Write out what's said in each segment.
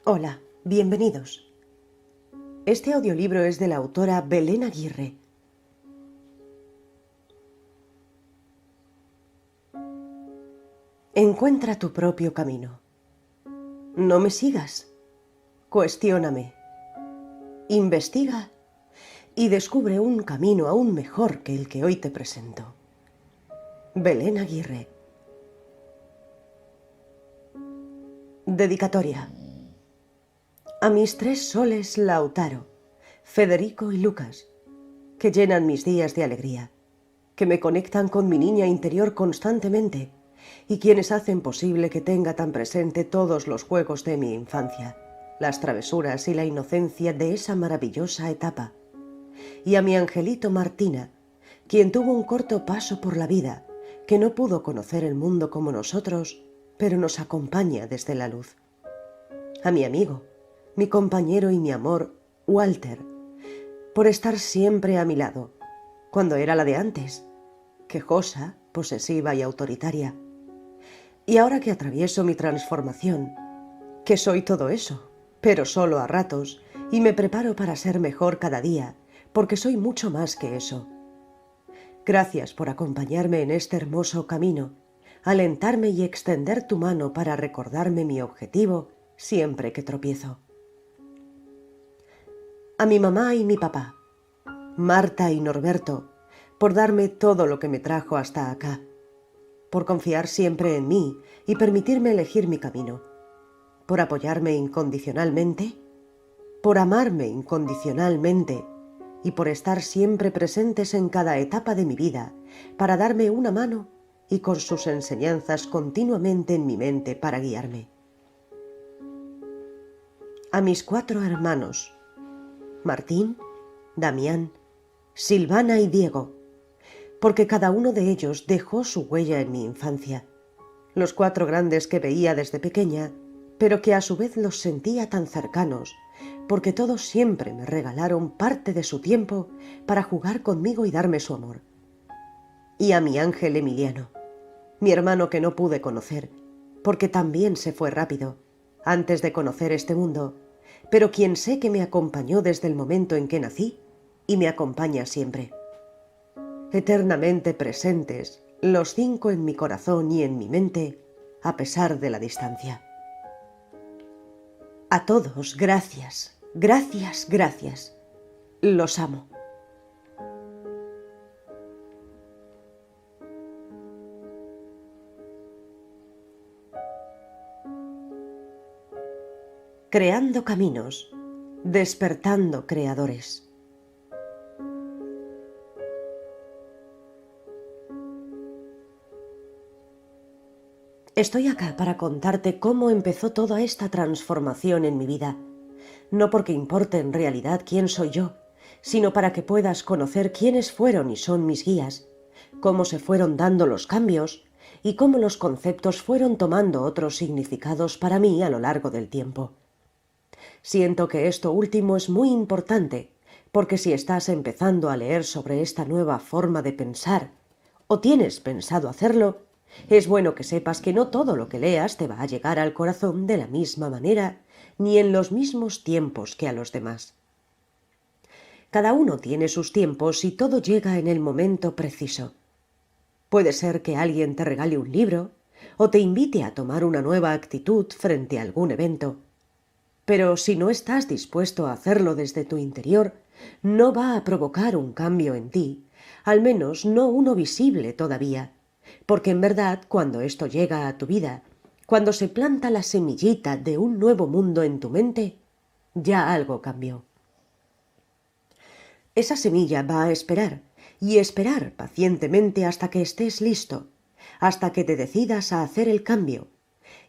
Hola, bienvenidos. Este audiolibro es de la autora Belén Aguirre. Encuentra tu propio camino. No me sigas. Cuestióname. Investiga y descubre un camino aún mejor que el que hoy te presento. Belén Aguirre. Dedicatoria. A mis 3 soles Lautaro, Federico y Lucas, que llenan mis días de alegría, que me conectan con mi niña interior constantemente y quienes hacen posible que tenga tan presente todos los juegos de mi infancia, las travesuras y la inocencia de esa maravillosa etapa. Y a mi angelito Martina, quien tuvo un corto paso por la vida, que no pudo conocer el mundo como nosotros, pero nos acompaña desde la luz. A mi amigo, mi compañero y mi amor, Walter, por estar siempre a mi lado, cuando era la de antes, quejosa, posesiva y autoritaria. Y ahora que atravieso mi transformación, que soy todo eso, pero solo a ratos, y me preparo para ser mejor cada día, porque soy mucho más que eso. Gracias por acompañarme en este hermoso camino, alentarme y extender tu mano para recordarme mi objetivo siempre que tropiezo. A mi mamá y mi papá, Marta y Norberto, por darme todo lo que me trajo hasta acá, por confiar siempre en mí y permitirme elegir mi camino, por apoyarme incondicionalmente, por amarme incondicionalmente y por estar siempre presentes en cada etapa de mi vida para darme una mano y con sus enseñanzas continuamente en mi mente para guiarme. A mis 4 hermanos, Martín, Damián, Silvana y Diego, porque cada uno de ellos dejó su huella en mi infancia. Los 4 grandes que veía desde pequeña, pero que a su vez los sentía tan cercanos, porque todos siempre me regalaron parte de su tiempo para jugar conmigo y darme su amor. Y a mi ángel Emiliano, mi hermano que no pude conocer, porque también se fue rápido, antes de conocer este mundo, pero quien sé que me acompañó desde el momento en que nací y me acompaña siempre. Eternamente presentes, los 5 en mi corazón y en mi mente, a pesar de la distancia. A todos, gracias, gracias, gracias. Los amo. Creando caminos, despertando creadores. Estoy acá para contarte cómo empezó toda esta transformación en mi vida. No porque importe en realidad quién soy yo, sino para que puedas conocer quiénes fueron y son mis guías, cómo se fueron dando los cambios y cómo los conceptos fueron tomando otros significados para mí a lo largo del tiempo. Siento que esto último es muy importante, porque si estás empezando a leer sobre esta nueva forma de pensar, o tienes pensado hacerlo, es bueno que sepas que no todo lo que leas te va a llegar al corazón de la misma manera, ni en los mismos tiempos que a los demás. Cada uno tiene sus tiempos y todo llega en el momento preciso. Puede ser que alguien te regale un libro, o te invite a tomar una nueva actitud frente a algún evento. Pero si no estás dispuesto a hacerlo desde tu interior, no va a provocar un cambio en ti, al menos no uno visible todavía, porque en verdad cuando esto llega a tu vida, cuando se planta la semillita de un nuevo mundo en tu mente, ya algo cambió. Esa semilla va a esperar, y esperar pacientemente hasta que estés listo, hasta que te decidas a hacer el cambio,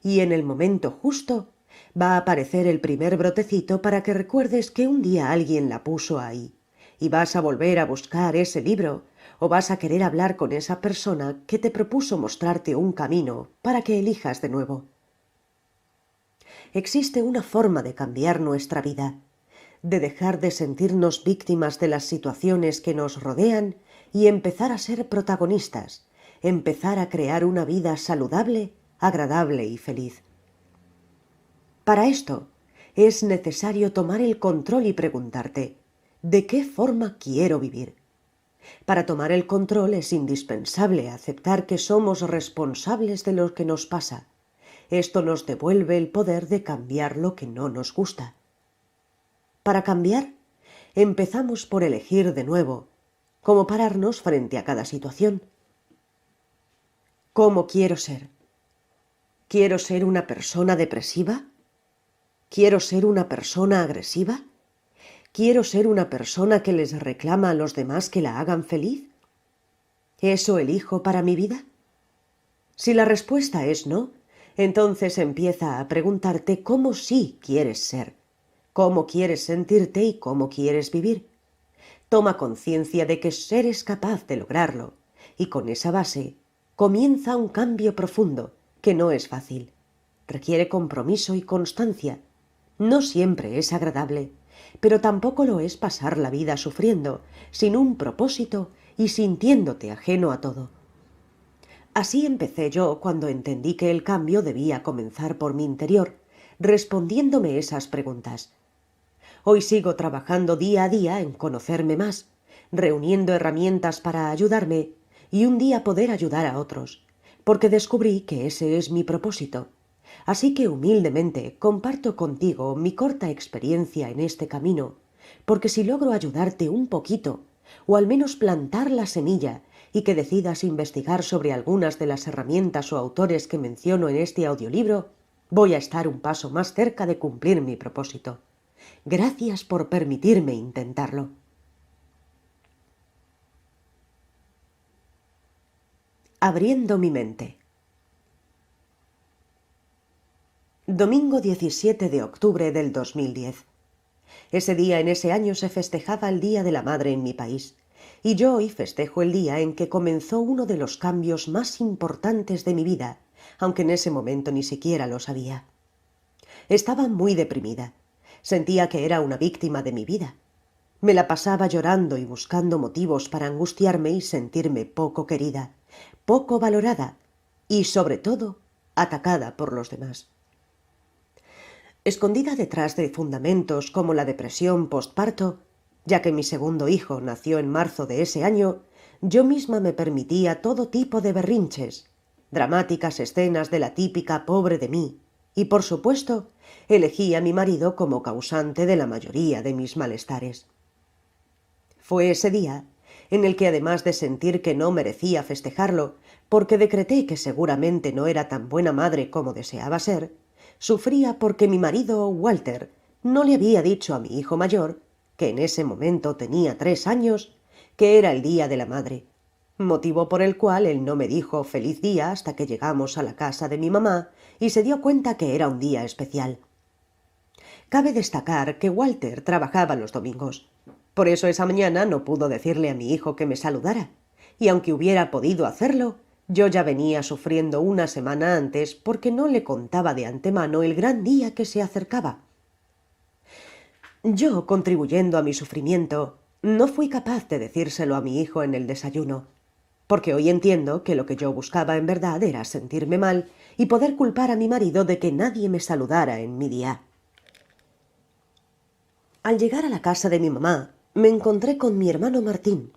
y en el momento justo va a aparecer el primer brotecito para que recuerdes que un día alguien la puso ahí, y vas a volver a buscar ese libro, o vas a querer hablar con esa persona que te propuso mostrarte un camino para que elijas de nuevo. Existe una forma de cambiar nuestra vida, de dejar de sentirnos víctimas de las situaciones que nos rodean y empezar a ser protagonistas, empezar a crear una vida saludable, agradable y feliz. Para esto, es necesario tomar el control y preguntarte, ¿de qué forma quiero vivir? Para tomar el control es indispensable aceptar que somos responsables de lo que nos pasa. Esto nos devuelve el poder de cambiar lo que no nos gusta. Para cambiar, empezamos por elegir de nuevo, cómo pararnos frente a cada situación. ¿Cómo quiero ser? ¿Quiero ser una persona depresiva? ¿Quiero ser una persona agresiva? ¿Quiero ser una persona que les reclama a los demás que la hagan feliz? ¿Eso elijo para mi vida? Si la respuesta es no, entonces empieza a preguntarte cómo sí quieres ser, cómo quieres sentirte y cómo quieres vivir. Toma conciencia de que eres capaz de lograrlo y con esa base comienza un cambio profundo que no es fácil. Requiere compromiso y constancia. No siempre es agradable, pero tampoco lo es pasar la vida sufriendo, sin un propósito y sintiéndote ajeno a todo. Así empecé yo cuando entendí que el cambio debía comenzar por mi interior, respondiéndome esas preguntas. Hoy sigo trabajando día a día en conocerme más, reuniendo herramientas para ayudarme y un día poder ayudar a otros, porque descubrí que ese es mi propósito. Así que humildemente comparto contigo mi corta experiencia en este camino, porque si logro ayudarte un poquito, o al menos plantar la semilla, y que decidas investigar sobre algunas de las herramientas o autores que menciono en este audiolibro, voy a estar un paso más cerca de cumplir mi propósito. Gracias por permitirme intentarlo. Abriendo mi mente. Domingo 17 de octubre del 2010. Ese día en ese año se festejaba el Día de la Madre en mi país, y yo hoy festejo el día en que comenzó uno de los cambios más importantes de mi vida, aunque en ese momento ni siquiera lo sabía. Estaba muy deprimida. Sentía que era una víctima de mi vida. Me la pasaba llorando y buscando motivos para angustiarme y sentirme poco querida, poco valorada y, sobre todo, atacada por los demás. Escondida detrás de fundamentos como la depresión postparto, ya que mi segundo hijo nació en marzo de ese año, yo misma me permitía todo tipo de berrinches, dramáticas escenas de la típica pobre de mí, y por supuesto, elegí a mi marido como causante de la mayoría de mis malestares. Fue ese día en el que, además de sentir que no merecía festejarlo, porque decreté que seguramente no era tan buena madre como deseaba ser, sufría porque mi marido, Walter, no le había dicho a mi hijo mayor, que en ese momento tenía 3 años, que era el Día de la Madre, motivo por el cual él no me dijo feliz día hasta que llegamos a la casa de mi mamá y se dio cuenta que era un día especial. Cabe destacar que Walter trabajaba los domingos. Por eso esa mañana no pudo decirle a mi hijo que me saludara, y aunque hubiera podido hacerlo, yo ya venía sufriendo una semana antes porque no le contaba de antemano el gran día que se acercaba. Yo, contribuyendo a mi sufrimiento, no fui capaz de decírselo a mi hijo en el desayuno, porque hoy entiendo que lo que yo buscaba en verdad era sentirme mal y poder culpar a mi marido de que nadie me saludara en mi día. Al llegar a la casa de mi mamá, me encontré con mi hermano Martín,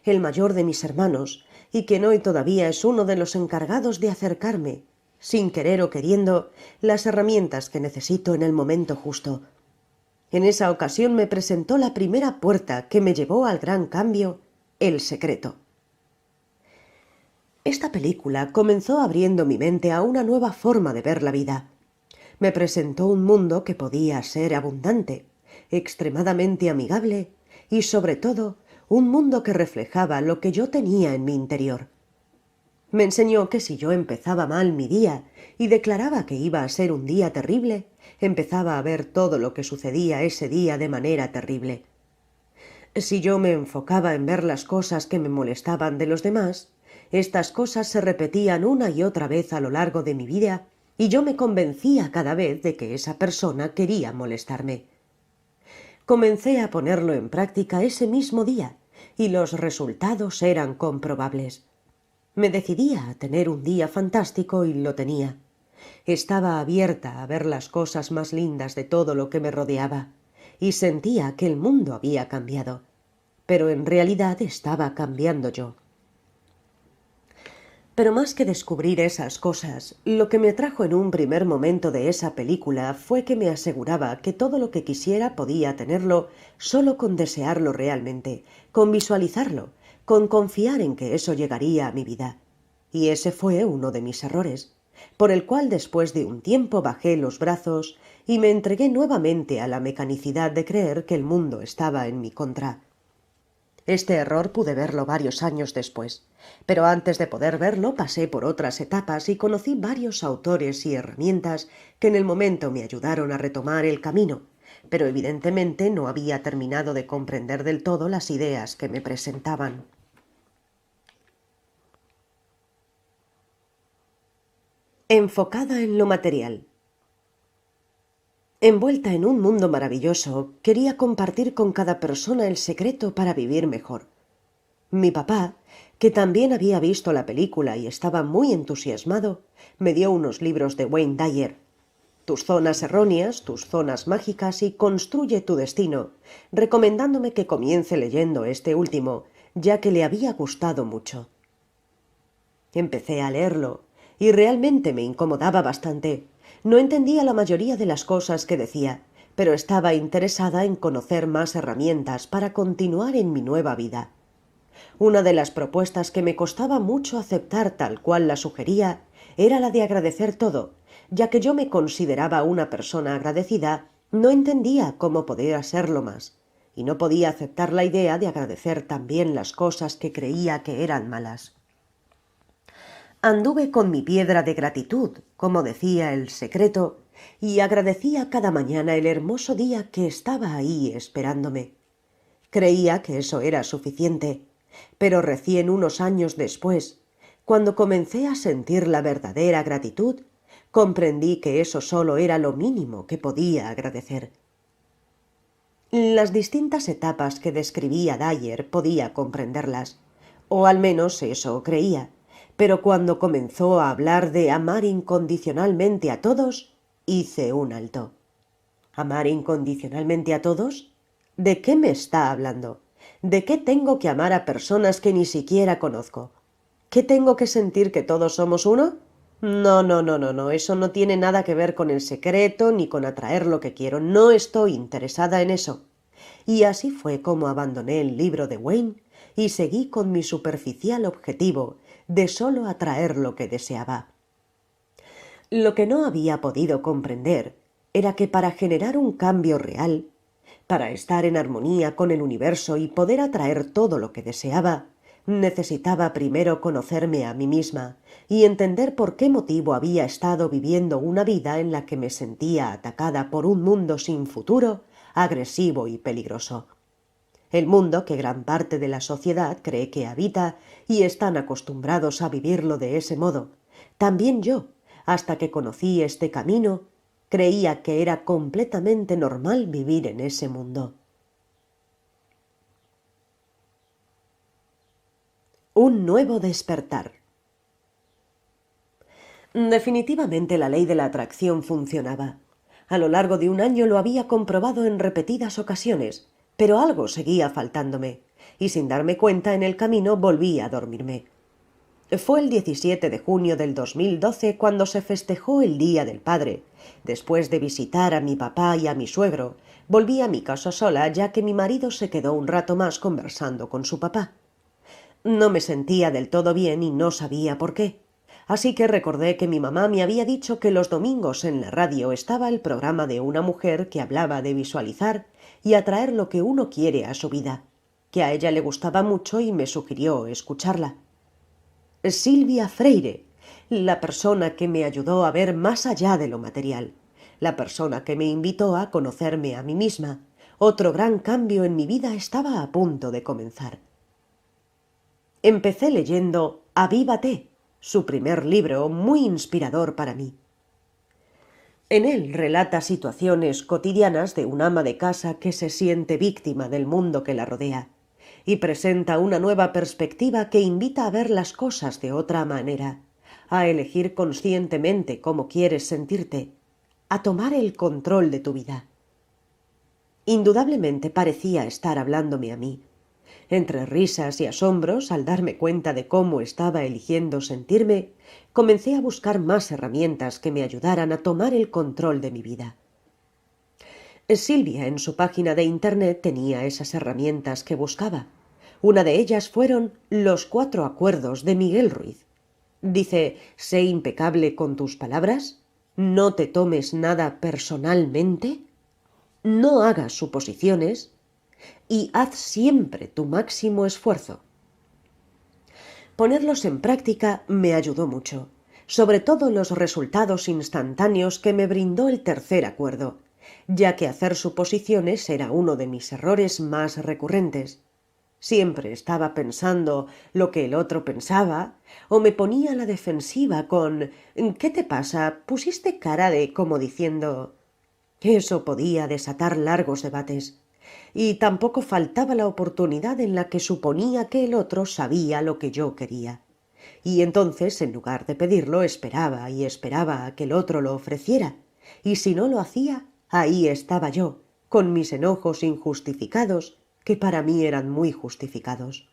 el mayor de mis hermanos, y quien hoy todavía es uno de los encargados de acercarme, sin querer o queriendo, las herramientas que necesito en el momento justo. En esa ocasión me presentó la primera puerta que me llevó al gran cambio, El Secreto. Esta película comenzó abriendo mi mente a una nueva forma de ver la vida. Me presentó un mundo que podía ser abundante, extremadamente amigable y, sobre todo, un mundo que reflejaba lo que yo tenía en mi interior. Me enseñó que si yo empezaba mal mi día y declaraba que iba a ser un día terrible, empezaba a ver todo lo que sucedía ese día de manera terrible. Si yo me enfocaba en ver las cosas que me molestaban de los demás, estas cosas se repetían una y otra vez a lo largo de mi vida y yo me convencía cada vez de que esa persona quería molestarme. Comencé a ponerlo en práctica ese mismo día y los resultados eran comprobables. Me decidía a tener un día fantástico y lo tenía. Estaba abierta a ver las cosas más lindas de todo lo que me rodeaba, y sentía que el mundo había cambiado, pero en realidad estaba cambiando yo. Pero más que descubrir esas cosas, lo que me atrajo en un primer momento de esa película fue que me aseguraba que todo lo que quisiera podía tenerlo solo con desearlo realmente, con visualizarlo, con confiar en que eso llegaría a mi vida. Y ese fue uno de mis errores, por el cual después de un tiempo bajé los brazos y me entregué nuevamente a la mecanicidad de creer que el mundo estaba en mi contra. Este error pude verlo varios años después, pero antes de poder verlo pasé por otras etapas y conocí varios autores y herramientas que en el momento me ayudaron a retomar el camino, pero evidentemente no había terminado de comprender del todo las ideas que me presentaban. Enfocada en lo material. Envuelta en un mundo maravilloso, quería compartir con cada persona el secreto para vivir mejor. Mi papá, que también había visto la película y estaba muy entusiasmado, me dio unos libros de Wayne Dyer, Tus zonas erróneas, tus zonas mágicas y Construye tu destino, recomendándome que comience leyendo este último, ya que le había gustado mucho. Empecé a leerlo, y realmente me incomodaba bastante. No entendía la mayoría de las cosas que decía, pero estaba interesada en conocer más herramientas para continuar en mi nueva vida. Una de las propuestas que me costaba mucho aceptar tal cual la sugería era la de agradecer todo, ya que yo me consideraba una persona agradecida, no entendía cómo podía serlo más, y no podía aceptar la idea de agradecer también las cosas que creía que eran malas. Anduve con mi piedra de gratitud, como decía el secreto, y agradecía cada mañana el hermoso día que estaba ahí esperándome. Creía que eso era suficiente, pero recién unos años después, cuando comencé a sentir la verdadera gratitud, comprendí que eso solo era lo mínimo que podía agradecer. Las distintas etapas que describía Dyer podía comprenderlas, o al menos eso creía, pero cuando comenzó a hablar de amar incondicionalmente a todos, hice un alto. ¿Amar incondicionalmente a todos? ¿De qué me está hablando? ¿De qué tengo que amar a personas que ni siquiera conozco? ¿Qué tengo que sentir que todos somos uno? No, eso no tiene nada que ver con el secreto ni con atraer lo que quiero. No estoy interesada en eso. Y así fue como abandoné el libro de Wayne y seguí con mi superficial objetivo de solo atraer lo que deseaba. Lo que no había podido comprender era que para generar un cambio real, para estar en armonía con el universo y poder atraer todo lo que deseaba, necesitaba primero conocerme a mí misma y entender por qué motivo había estado viviendo una vida en la que me sentía atacada por un mundo sin futuro, agresivo y peligroso. El mundo que gran parte de la sociedad cree que habita y están acostumbrados a vivirlo de ese modo. También yo, hasta que conocí este camino, creía que era completamente normal vivir en ese mundo. Un nuevo despertar. Definitivamente la ley de la atracción funcionaba. A lo largo de un año lo había comprobado en repetidas ocasiones, pero algo seguía faltándome, y sin darme cuenta en el camino volví a dormirme. Fue el 17 de junio del 2012 cuando se festejó el Día del Padre. Después de visitar a mi papá y a mi suegro, volví a mi casa sola ya que mi marido se quedó un rato más conversando con su papá. No me sentía del todo bien y no sabía por qué. Así que recordé que mi mamá me había dicho que los domingos en la radio estaba el programa de una mujer que hablaba de visualizar y atraer lo que uno quiere a su vida, que a ella le gustaba mucho y me sugirió escucharla. Silvia Freire, la persona que me ayudó a ver más allá de lo material, la persona que me invitó a conocerme a mí misma. Otro gran cambio en mi vida estaba a punto de comenzar. Empecé leyendo Avívate, su primer libro muy inspirador para mí. En él relata situaciones cotidianas de un ama de casa que se siente víctima del mundo que la rodea y presenta una nueva perspectiva que invita a ver las cosas de otra manera, a elegir conscientemente cómo quieres sentirte, a tomar el control de tu vida. Indudablemente parecía estar hablándome a mí. Entre risas y asombros, al darme cuenta de cómo estaba eligiendo sentirme, comencé a buscar más herramientas que me ayudaran a tomar el control de mi vida. Silvia, en su página de internet, tenía esas herramientas que buscaba. Una de ellas fueron los 4 acuerdos de Miguel Ruiz. Dice: sé impecable con tus palabras, no te tomes nada personalmente, no hagas suposiciones y haz siempre tu máximo esfuerzo. Ponerlos en práctica me ayudó mucho, sobre todo los resultados instantáneos que me brindó el tercer acuerdo, ya que hacer suposiciones era uno de mis errores más recurrentes. Siempre estaba pensando lo que el otro pensaba, o me ponía a la defensiva con «¿Qué te pasa? Pusiste cara de...», como diciendo. Eso podía desatar largos debates. Y tampoco faltaba la oportunidad en la que suponía que el otro sabía lo que yo quería. Y entonces, en lugar de pedirlo, esperaba y esperaba a que el otro lo ofreciera. Y si no lo hacía, ahí estaba yo, con mis enojos injustificados, que para mí eran muy justificados.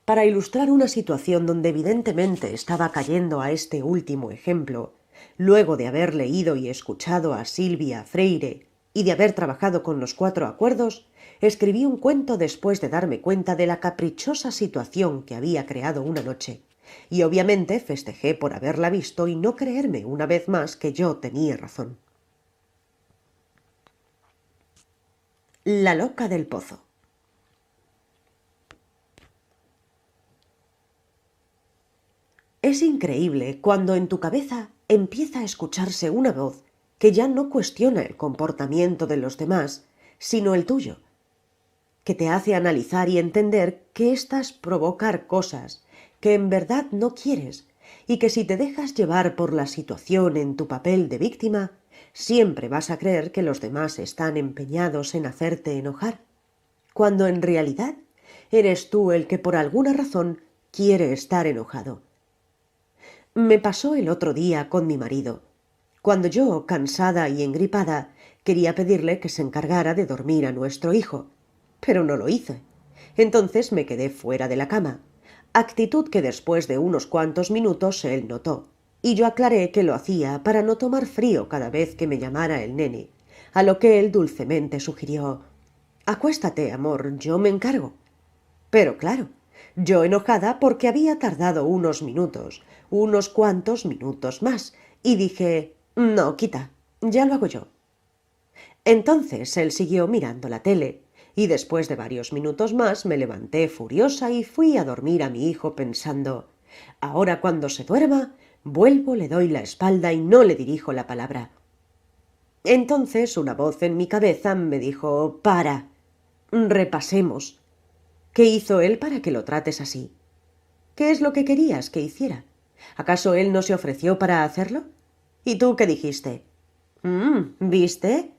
Para ilustrar una situación donde evidentemente estaba cayendo a este último ejemplo, luego de haber leído y escuchado a Silvia Freire y de haber trabajado con los 4 acuerdos, escribí un cuento después de darme cuenta de la caprichosa situación que había creado una noche, y obviamente festejé por haberla visto y no creerme una vez más que yo tenía razón. La loca del pozo. Es increíble cuando en tu cabeza empieza a escucharse una voz que ya no cuestiona el comportamiento de los demás, sino el tuyo, que te hace analizar y entender que éstas provocar cosas que en verdad no quieres y que si te dejas llevar por la situación en tu papel de víctima, siempre vas a creer que los demás están empeñados en hacerte enojar, cuando en realidad eres tú el que por alguna razón quiere estar enojado. Me pasó el otro día con mi marido, cuando yo, cansada y engripada, quería pedirle que se encargara de dormir a nuestro hijo, pero no lo hice. Entonces me quedé fuera de la cama, actitud que después de unos cuantos minutos él notó, y yo aclaré que lo hacía para no tomar frío cada vez que me llamara el nene, a lo que él dulcemente sugirió: «Acuéstate, amor, yo me encargo». Pero claro, yo enojada porque había tardado unos cuantos minutos más, y dije: «No, quita, ya lo hago yo». Entonces él siguió mirando la tele, y después de varios minutos más me levanté furiosa y fui a dormir a mi hijo pensando: ahora cuando se duerma, vuelvo, le doy la espalda y no le dirijo la palabra. Entonces una voz en mi cabeza me dijo: «Para, repasemos. ¿Qué hizo él para que lo trates así? ¿Qué es lo que querías que hiciera? ¿Acaso él no se ofreció para hacerlo? ¿Y tú qué dijiste? ¿Viste?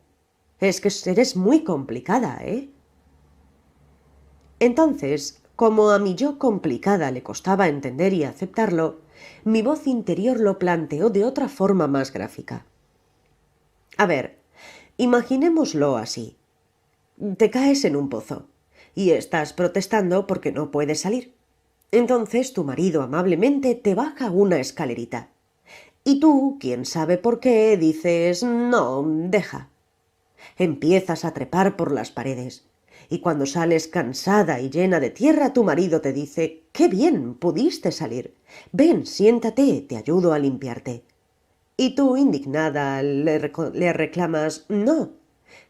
Es que eres muy complicada, ¿eh?» Entonces, como a mi yo complicada le costaba entender y aceptarlo, mi voz interior lo planteó de otra forma más gráfica. A ver, imaginémoslo así. Te caes en un pozo y estás protestando porque no puedes salir. Entonces tu marido amablemente te baja una escalerita. Y tú, quién sabe por qué, dices: «No, deja». Empiezas a trepar por las paredes. Y cuando sales cansada y llena de tierra, tu marido te dice: «¡Qué bien! Pudiste salir. Ven, siéntate, te ayudo a limpiarte». Y tú, indignada, le reclamas: «No,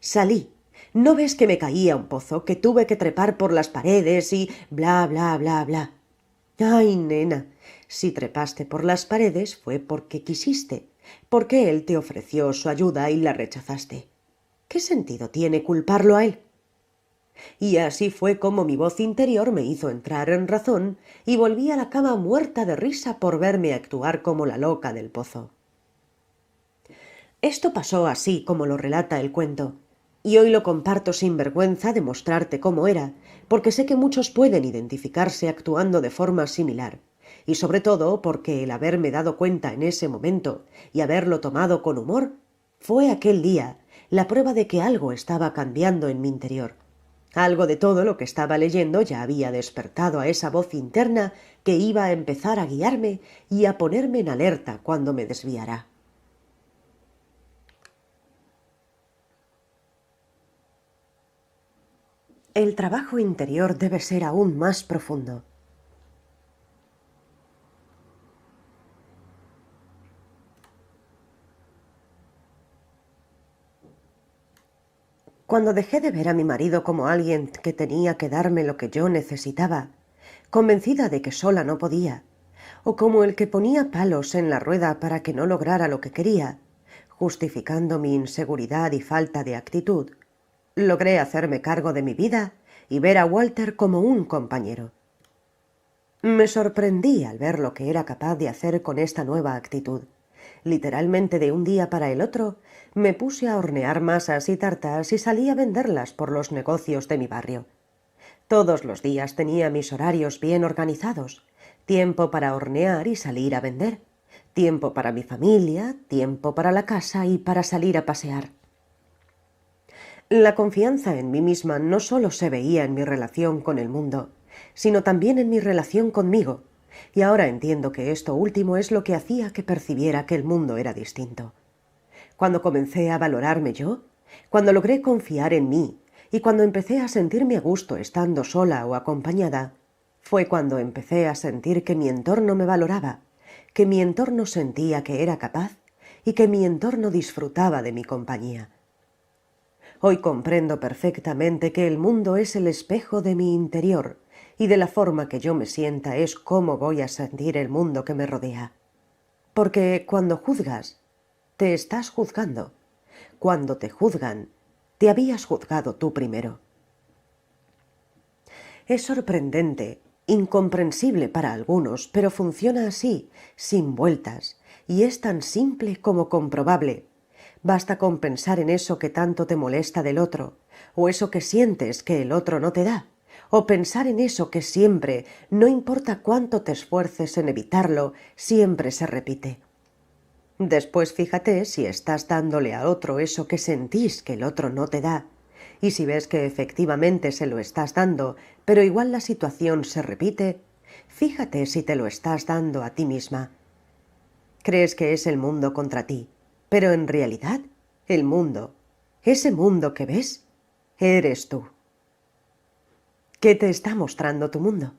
salí. ¿No ves que me caí a un pozo, que tuve que trepar por las paredes y bla, bla, bla, bla»? Ay, nena, si trepaste por las paredes fue porque quisiste, porque él te ofreció su ayuda y la rechazaste. ¿Qué sentido tiene culparlo a él? Y así fue como mi voz interior me hizo entrar en razón y volví a la cama muerta de risa por verme actuar como la loca del pozo. Esto pasó así como lo relata el cuento, y hoy lo comparto sin vergüenza de mostrarte cómo era, porque sé que muchos pueden identificarse actuando de forma similar, y sobre todo porque el haberme dado cuenta en ese momento y haberlo tomado con humor fue aquel día la prueba de que algo estaba cambiando en mi interior. Algo de todo lo que estaba leyendo ya había despertado a esa voz interna que iba a empezar a guiarme y a ponerme en alerta cuando me desviara. El trabajo interior debe ser aún más profundo. Cuando dejé de ver a mi marido como alguien que tenía que darme lo que yo necesitaba, convencida de que sola no podía, o como el que ponía palos en la rueda para que no lograra lo que quería, justificando mi inseguridad y falta de actitud, logré hacerme cargo de mi vida y ver a Walter como un compañero. Me sorprendí al ver lo que era capaz de hacer con esta nueva actitud. Literalmente de un día para el otro, me puse a hornear masas y tartas y salí a venderlas por los negocios de mi barrio. Todos los días tenía mis horarios bien organizados, tiempo para hornear y salir a vender, tiempo para mi familia, tiempo para la casa y para salir a pasear. La confianza en mí misma no solo se veía en mi relación con el mundo, sino también en mi relación conmigo, y ahora entiendo que esto último es lo que hacía que percibiera que el mundo era distinto. Cuando comencé a valorarme yo, cuando logré confiar en mí y cuando empecé a sentirme a gusto estando sola o acompañada, fue cuando empecé a sentir que mi entorno me valoraba, que mi entorno sentía que era capaz y que mi entorno disfrutaba de mi compañía. Hoy comprendo perfectamente que el mundo es el espejo de mi interior y de la forma que yo me sienta es cómo voy a sentir el mundo que me rodea. Porque cuando juzgas, te estás juzgando. Cuando te juzgan, te habías juzgado tú primero. Es sorprendente, incomprensible para algunos, pero funciona así, sin vueltas, y es tan simple como comprobable. Basta con pensar en eso que tanto te molesta del otro, o eso que sientes que el otro no te da, o pensar en eso que siempre, no importa cuánto te esfuerces en evitarlo, siempre se repite. Después fíjate si estás dándole a otro eso que sentís que el otro no te da, y si ves que efectivamente se lo estás dando, pero igual la situación se repite, fíjate si te lo estás dando a ti misma. Crees que es el mundo contra ti, pero en realidad, el mundo, ese mundo que ves, eres tú. ¿Qué te está mostrando tu mundo?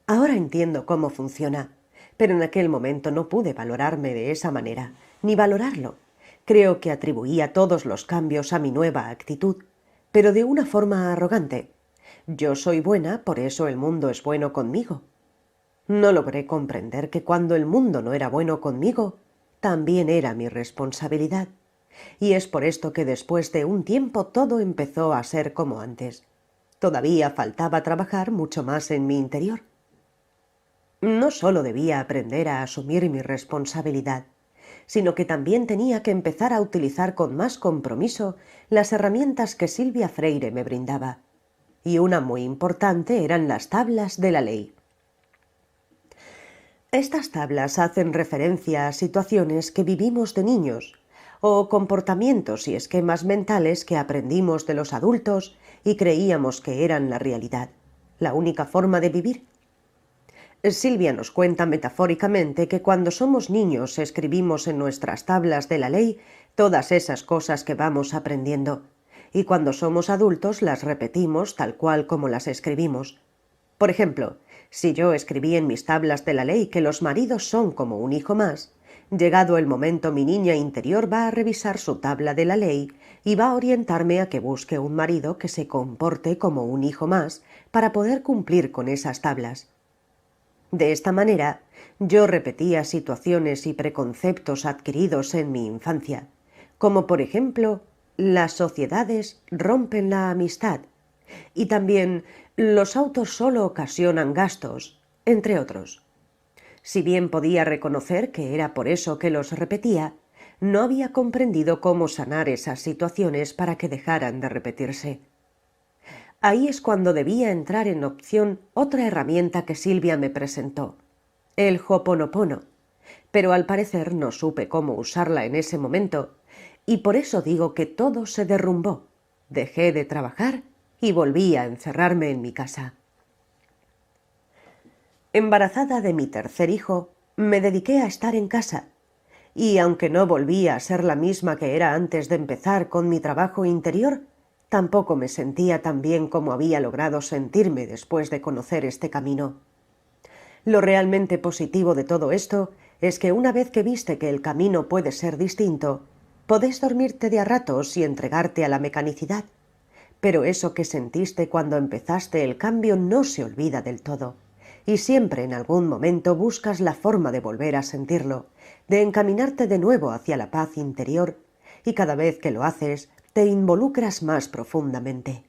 Ahora entiendo cómo funciona, pero en aquel momento no pude valorarme de esa manera, ni valorarlo. Creo que atribuía todos los cambios a mi nueva actitud, pero de una forma arrogante. Yo soy buena, por eso el mundo es bueno conmigo. No logré comprender que cuando el mundo no era bueno conmigo, también era mi responsabilidad. Y es por esto que después de un tiempo todo empezó a ser como antes. Todavía faltaba trabajar mucho más en mi interior. No solo debía aprender a asumir mi responsabilidad, sino que también tenía que empezar a utilizar con más compromiso las herramientas que Silvia Freire me brindaba. Y una muy importante eran las tablas de la ley. Estas tablas hacen referencia a situaciones que vivimos de niños, o comportamientos y esquemas mentales que aprendimos de los adultos y creíamos que eran la realidad, la única forma de vivir. Silvia nos cuenta metafóricamente que cuando somos niños escribimos en nuestras tablas de la ley todas esas cosas que vamos aprendiendo, y cuando somos adultos las repetimos tal cual como las escribimos. Por ejemplo, si yo escribí en mis tablas de la ley que los maridos son como un hijo más, llegado el momento mi niña interior va a revisar su tabla de la ley y va a orientarme a que busque un marido que se comporte como un hijo más para poder cumplir con esas tablas. De esta manera, yo repetía situaciones y preconceptos adquiridos en mi infancia, como por ejemplo, las sociedades rompen la amistad, y también los autos solo ocasionan gastos, entre otros. Si bien podía reconocer que era por eso que los repetía, no había comprendido cómo sanar esas situaciones para que dejaran de repetirse. Ahí es cuando debía entrar en opción otra herramienta que Silvia me presentó, el Ho'oponopono, pero al parecer no supe cómo usarla en ese momento, y por eso digo que todo se derrumbó. Dejé de trabajar y volví a encerrarme en mi casa. Embarazada de mi tercer hijo, me dediqué a estar en casa, y aunque no volví a ser la misma que era antes de empezar con mi trabajo interior, tampoco me sentía tan bien como había logrado sentirme después de conocer este camino. Lo realmente positivo de todo esto es que una vez que viste que el camino puede ser distinto, podés dormirte de a ratos y entregarte a la mecanicidad. Pero eso que sentiste cuando empezaste el cambio no se olvida del todo, y siempre en algún momento buscas la forma de volver a sentirlo, de encaminarte de nuevo hacia la paz interior, y cada vez que lo haces, te involucras más profundamente.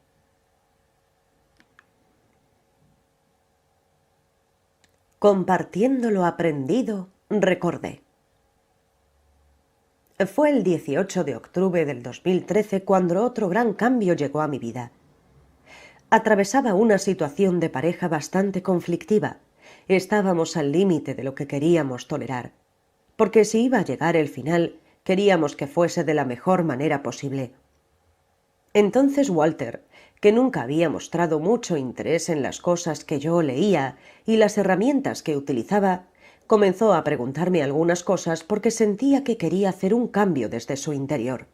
Compartiendo lo aprendido, recordé. Fue el 18 de octubre del 2013 cuando otro gran cambio llegó a mi vida. Atravesaba una situación de pareja bastante conflictiva. Estábamos al límite de lo que queríamos tolerar, porque si iba a llegar el final, queríamos que fuese de la mejor manera posible. Entonces Walter, que nunca había mostrado mucho interés en las cosas que yo leía y las herramientas que utilizaba, comenzó a preguntarme algunas cosas porque sentía que quería hacer un cambio desde su interior.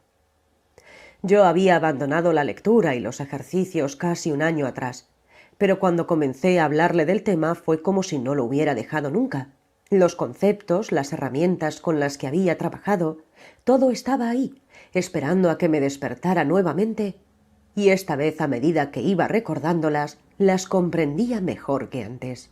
Yo había abandonado la lectura y los ejercicios casi un año atrás, pero cuando comencé a hablarle del tema fue como si no lo hubiera dejado nunca. Los conceptos, las herramientas con las que había trabajado, todo estaba ahí, esperando a que me despertara nuevamente, y esta vez a medida que iba recordándolas, las comprendía mejor que antes.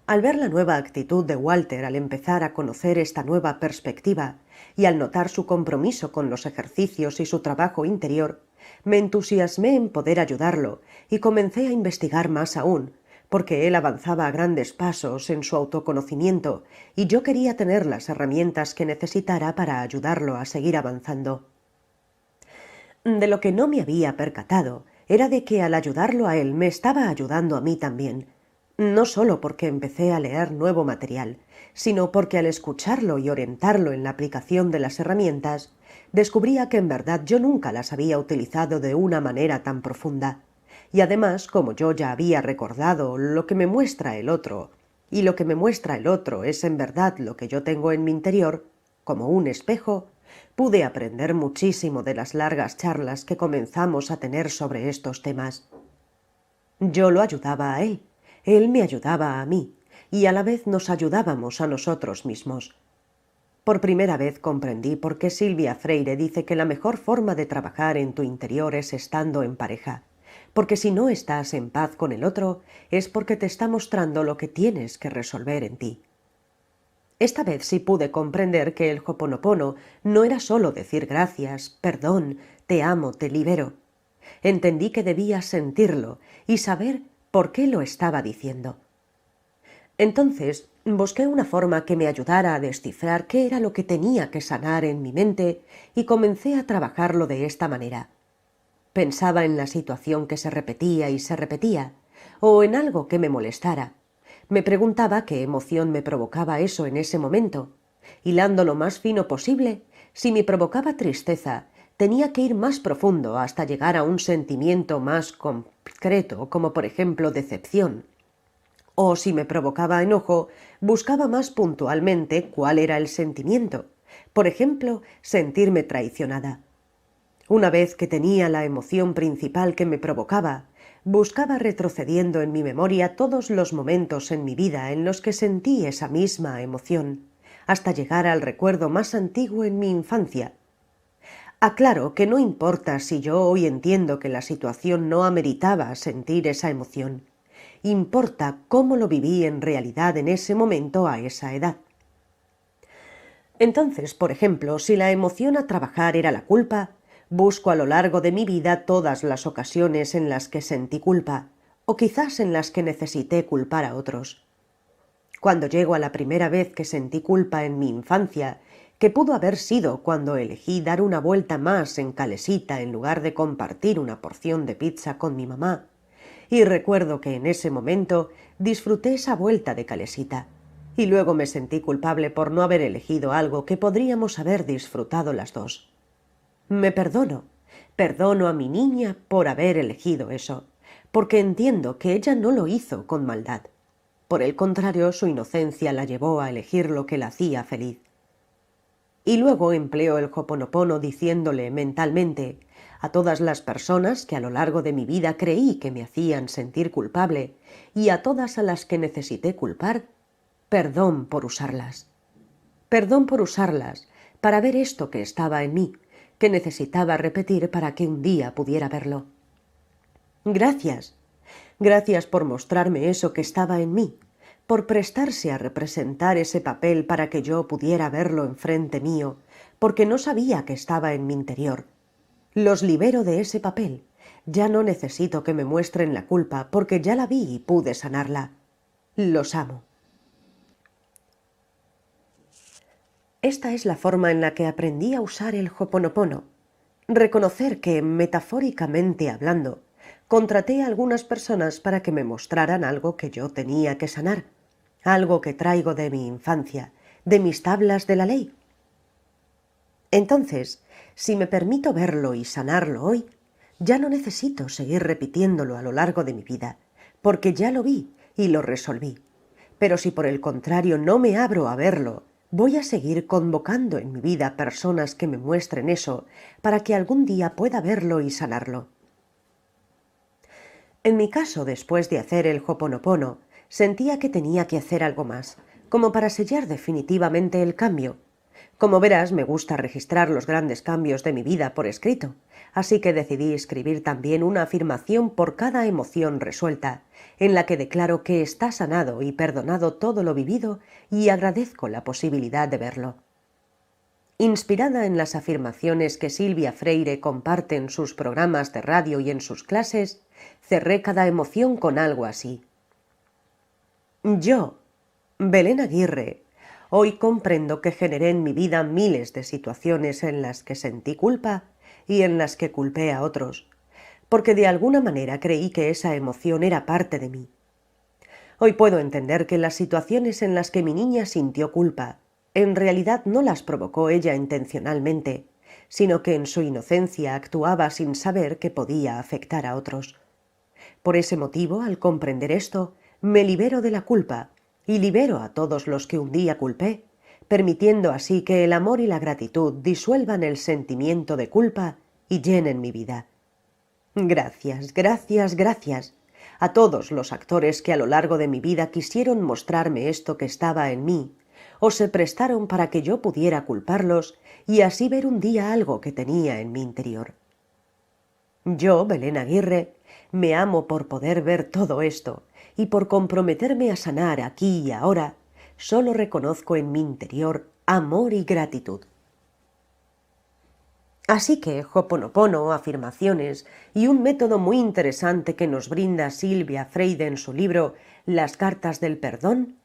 Al ver la nueva actitud de Walter al empezar a conocer esta nueva perspectiva y al notar su compromiso con los ejercicios y su trabajo interior, me entusiasmé en poder ayudarlo y comencé a investigar más aún, porque él avanzaba a grandes pasos en su autoconocimiento y yo quería tener las herramientas que necesitara para ayudarlo a seguir avanzando. De lo que no me había percatado era de que al ayudarlo a él me estaba ayudando a mí también, no solo porque empecé a leer nuevo material, sino porque al escucharlo y orientarlo en la aplicación de las herramientas, descubría que en verdad yo nunca las había utilizado de una manera tan profunda. Y además, como yo ya había recordado lo que me muestra el otro, y lo que me muestra el otro es en verdad lo que yo tengo en mi interior, como un espejo, pude aprender muchísimo de las largas charlas que comenzamos a tener sobre estos temas. Yo lo ayudaba a él me ayudaba a mí, y a la vez nos ayudábamos a nosotros mismos. Por primera vez comprendí por qué Silvia Freire dice que la mejor forma de trabajar en tu interior es estando en pareja, porque si no estás en paz con el otro, es porque te está mostrando lo que tienes que resolver en ti. Esta vez sí pude comprender que el Ho'oponopono no era solo decir gracias, perdón, te amo, te libero. Entendí que debía sentirlo y saber por qué lo estaba diciendo. Entonces busqué una forma que me ayudara a descifrar qué era lo que tenía que sanar en mi mente y comencé a trabajarlo de esta manera. Pensaba en la situación que se repetía y se repetía, o en algo que me molestara. Me preguntaba qué emoción me provocaba eso en ese momento. Hilando lo más fino posible, si me provocaba tristeza, tenía que ir más profundo hasta llegar a un sentimiento más concreto, como por ejemplo decepción. O si me provocaba enojo, buscaba más puntualmente cuál era el sentimiento. Por ejemplo, sentirme traicionada. Una vez que tenía la emoción principal que me provocaba, buscaba retrocediendo en mi memoria todos los momentos en mi vida en los que sentí esa misma emoción, hasta llegar al recuerdo más antiguo en mi infancia. Aclaro que no importa si yo hoy entiendo que la situación no ameritaba sentir esa emoción. Importa cómo lo viví en realidad en ese momento a esa edad. Entonces, por ejemplo, si la emoción a trabajar era la culpa, busco a lo largo de mi vida todas las ocasiones en las que sentí culpa, o quizás en las que necesité culpar a otros. Cuando llego a la primera vez que sentí culpa en mi infancia, que pudo haber sido cuando elegí dar una vuelta más en Calesita en lugar de compartir una porción de pizza con mi mamá, y recuerdo que en ese momento disfruté esa vuelta de calesita, y luego me sentí culpable por no haber elegido algo que podríamos haber disfrutado las dos. Me perdono a mi niña por haber elegido eso, porque entiendo que ella no lo hizo con maldad. Por el contrario, su inocencia la llevó a elegir lo que la hacía feliz. Y luego empleo el Ho'oponopono diciéndole mentalmente a todas las personas que a lo largo de mi vida creí que me hacían sentir culpable y a todas a las que necesité culpar, perdón por usarlas. Perdón por usarlas para ver esto que estaba en mí, que necesitaba repetir para que un día pudiera verlo. Gracias. Gracias por mostrarme eso que estaba en mí, por prestarse a representar ese papel para que yo pudiera verlo enfrente mío, porque no sabía que estaba en mi interior. Los libero de ese papel. Ya no necesito que me muestren la culpa, porque ya la vi y pude sanarla. Los amo. Esta es la forma en la que aprendí a usar el Ho'oponopono. Reconocer que, metafóricamente hablando, contraté a algunas personas para que me mostraran algo que yo tenía que sanar, algo que traigo de mi infancia, de mis tablas de la ley. Entonces, si me permito verlo y sanarlo hoy, ya no necesito seguir repitiéndolo a lo largo de mi vida, porque ya lo vi y lo resolví. Pero si por el contrario no me abro a verlo, voy a seguir convocando en mi vida personas que me muestren eso para que algún día pueda verlo y sanarlo. En mi caso, después de hacer el Ho'oponopono, sentía que tenía que hacer algo más, como para sellar definitivamente el cambio. Como verás, me gusta registrar los grandes cambios de mi vida por escrito, así que decidí escribir también una afirmación por cada emoción resuelta, en la que declaro que está sanado y perdonado todo lo vivido y agradezco la posibilidad de verlo. Inspirada en las afirmaciones que Silvia Freire comparte en sus programas de radio y en sus clases, cerré cada emoción con algo así. Yo, Belén Aguirre, hoy comprendo que generé en mi vida miles de situaciones en las que sentí culpa y en las que culpé a otros, porque de alguna manera creí que esa emoción era parte de mí. Hoy puedo entender que las situaciones en las que mi niña sintió culpa, en realidad no las provocó ella intencionalmente, sino que en su inocencia actuaba sin saber que podía afectar a otros. Por ese motivo, al comprender esto, me libero de la culpa y libero a todos los que un día culpé, permitiendo así que el amor y la gratitud disuelvan el sentimiento de culpa y llenen mi vida. Gracias, gracias, gracias a todos los actores que a lo largo de mi vida quisieron mostrarme esto que estaba en mí, o se prestaron para que yo pudiera culparlos y así ver un día algo que tenía en mi interior. Yo, Belén Aguirre, me amo por poder ver todo esto y por comprometerme a sanar aquí y ahora, solo reconozco en mi interior amor y gratitud. Así que Ho'oponopono, afirmaciones y un método muy interesante que nos brinda Silvia Freire en su libro Las cartas del perdón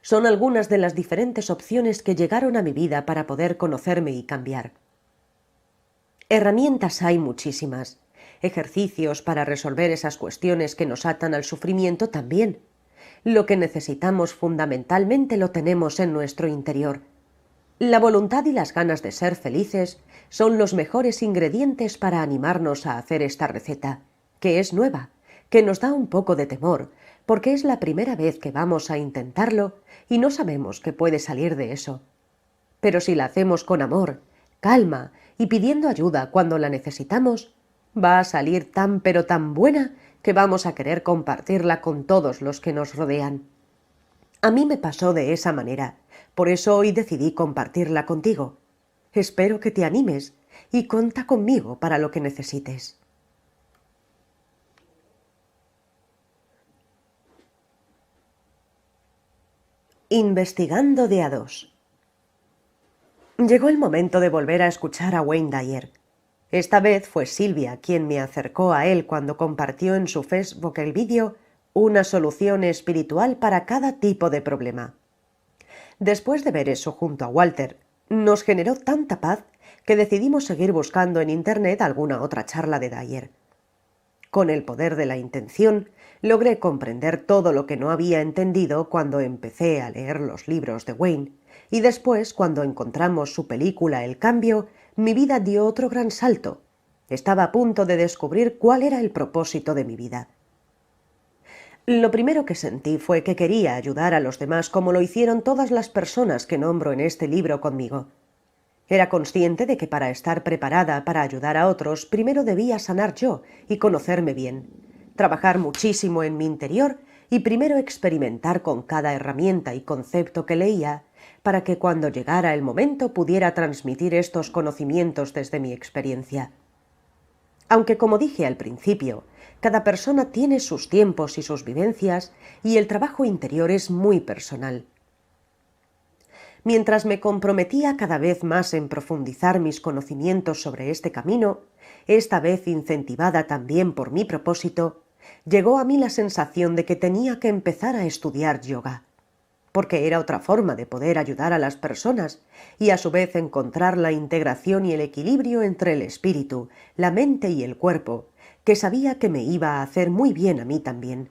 son algunas de las diferentes opciones que llegaron a mi vida para poder conocerme y cambiar. Herramientas hay muchísimas, ejercicios para resolver esas cuestiones que nos atan al sufrimiento también. Lo que necesitamos fundamentalmente lo tenemos en nuestro interior. La voluntad y las ganas de ser felices son los mejores ingredientes para animarnos a hacer esta receta, que es nueva, que nos da un poco de temor, porque es la primera vez que vamos a intentarlo y no sabemos qué puede salir de eso. Pero si la hacemos con amor, calma y pidiendo ayuda cuando la necesitamos, va a salir tan pero tan buena que vamos a querer compartirla con todos los que nos rodean. A mí me pasó de esa manera, por eso hoy decidí compartirla contigo. Espero que te animes y cuenta conmigo para lo que necesites. Investigando de a dos. Llegó el momento de volver a escuchar a Wayne Dyer. Esta vez fue Silvia quien me acercó a él cuando compartió en su Facebook el vídeo Una solución espiritual para cada tipo de problema. Después de ver eso junto a Walter, nos generó tanta paz que decidimos seguir buscando en internet alguna otra charla de Dyer. Con el poder de la intención, logré comprender todo lo que no había entendido cuando empecé a leer los libros de Wayne, y después, cuando encontramos su película El cambio, mi vida dio otro gran salto. Estaba a punto de descubrir cuál era el propósito de mi vida. Lo primero que sentí fue que quería ayudar a los demás como lo hicieron todas las personas que nombro en este libro conmigo. Era consciente de que para estar preparada para ayudar a otros, primero debía sanar yo y conocerme bien, trabajar muchísimo en mi interior y primero experimentar con cada herramienta y concepto que leía, para que cuando llegara el momento pudiera transmitir estos conocimientos desde mi experiencia. Aunque, como dije al principio, cada persona tiene sus tiempos y sus vivencias, y el trabajo interior es muy personal. Mientras me comprometía cada vez más en profundizar mis conocimientos sobre este camino, esta vez incentivada también por mi propósito, llegó a mí la sensación de que tenía que empezar a estudiar yoga, porque era otra forma de poder ayudar a las personas y a su vez encontrar la integración y el equilibrio entre el espíritu, la mente y el cuerpo, que sabía que me iba a hacer muy bien a mí también.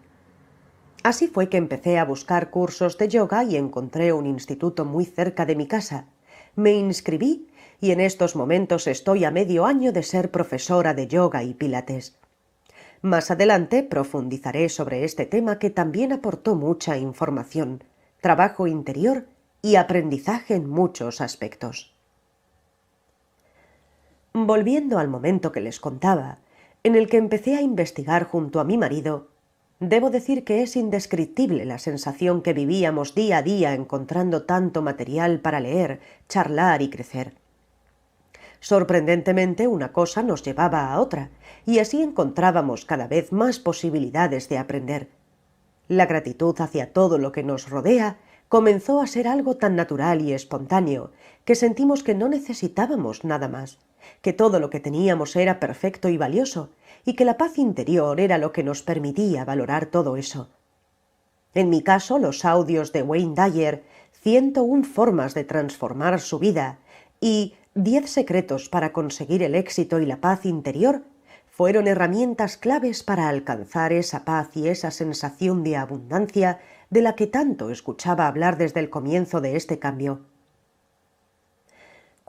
Así fue que empecé a buscar cursos de yoga y encontré un instituto muy cerca de mi casa. Me inscribí y en estos momentos estoy a medio año de ser profesora de yoga y pilates. Más adelante profundizaré sobre este tema que también aportó mucha información, trabajo interior y aprendizaje en muchos aspectos. Volviendo al momento que les contaba, en el que empecé a investigar junto a mi marido, debo decir que es indescriptible la sensación que vivíamos día a día encontrando tanto material para leer, charlar y crecer. Sorprendentemente, una cosa nos llevaba a otra, y así encontrábamos cada vez más posibilidades de aprender. La gratitud hacia todo lo que nos rodea comenzó a ser algo tan natural y espontáneo que sentimos que no necesitábamos nada más, que todo lo que teníamos era perfecto y valioso, y que la paz interior era lo que nos permitía valorar todo eso. En mi caso, los audios de Wayne Dyer, 101 formas de transformar su vida y 10 secretos para conseguir el éxito y la paz interior, fueron herramientas claves para alcanzar esa paz y esa sensación de abundancia de la que tanto escuchaba hablar desde el comienzo de este cambio.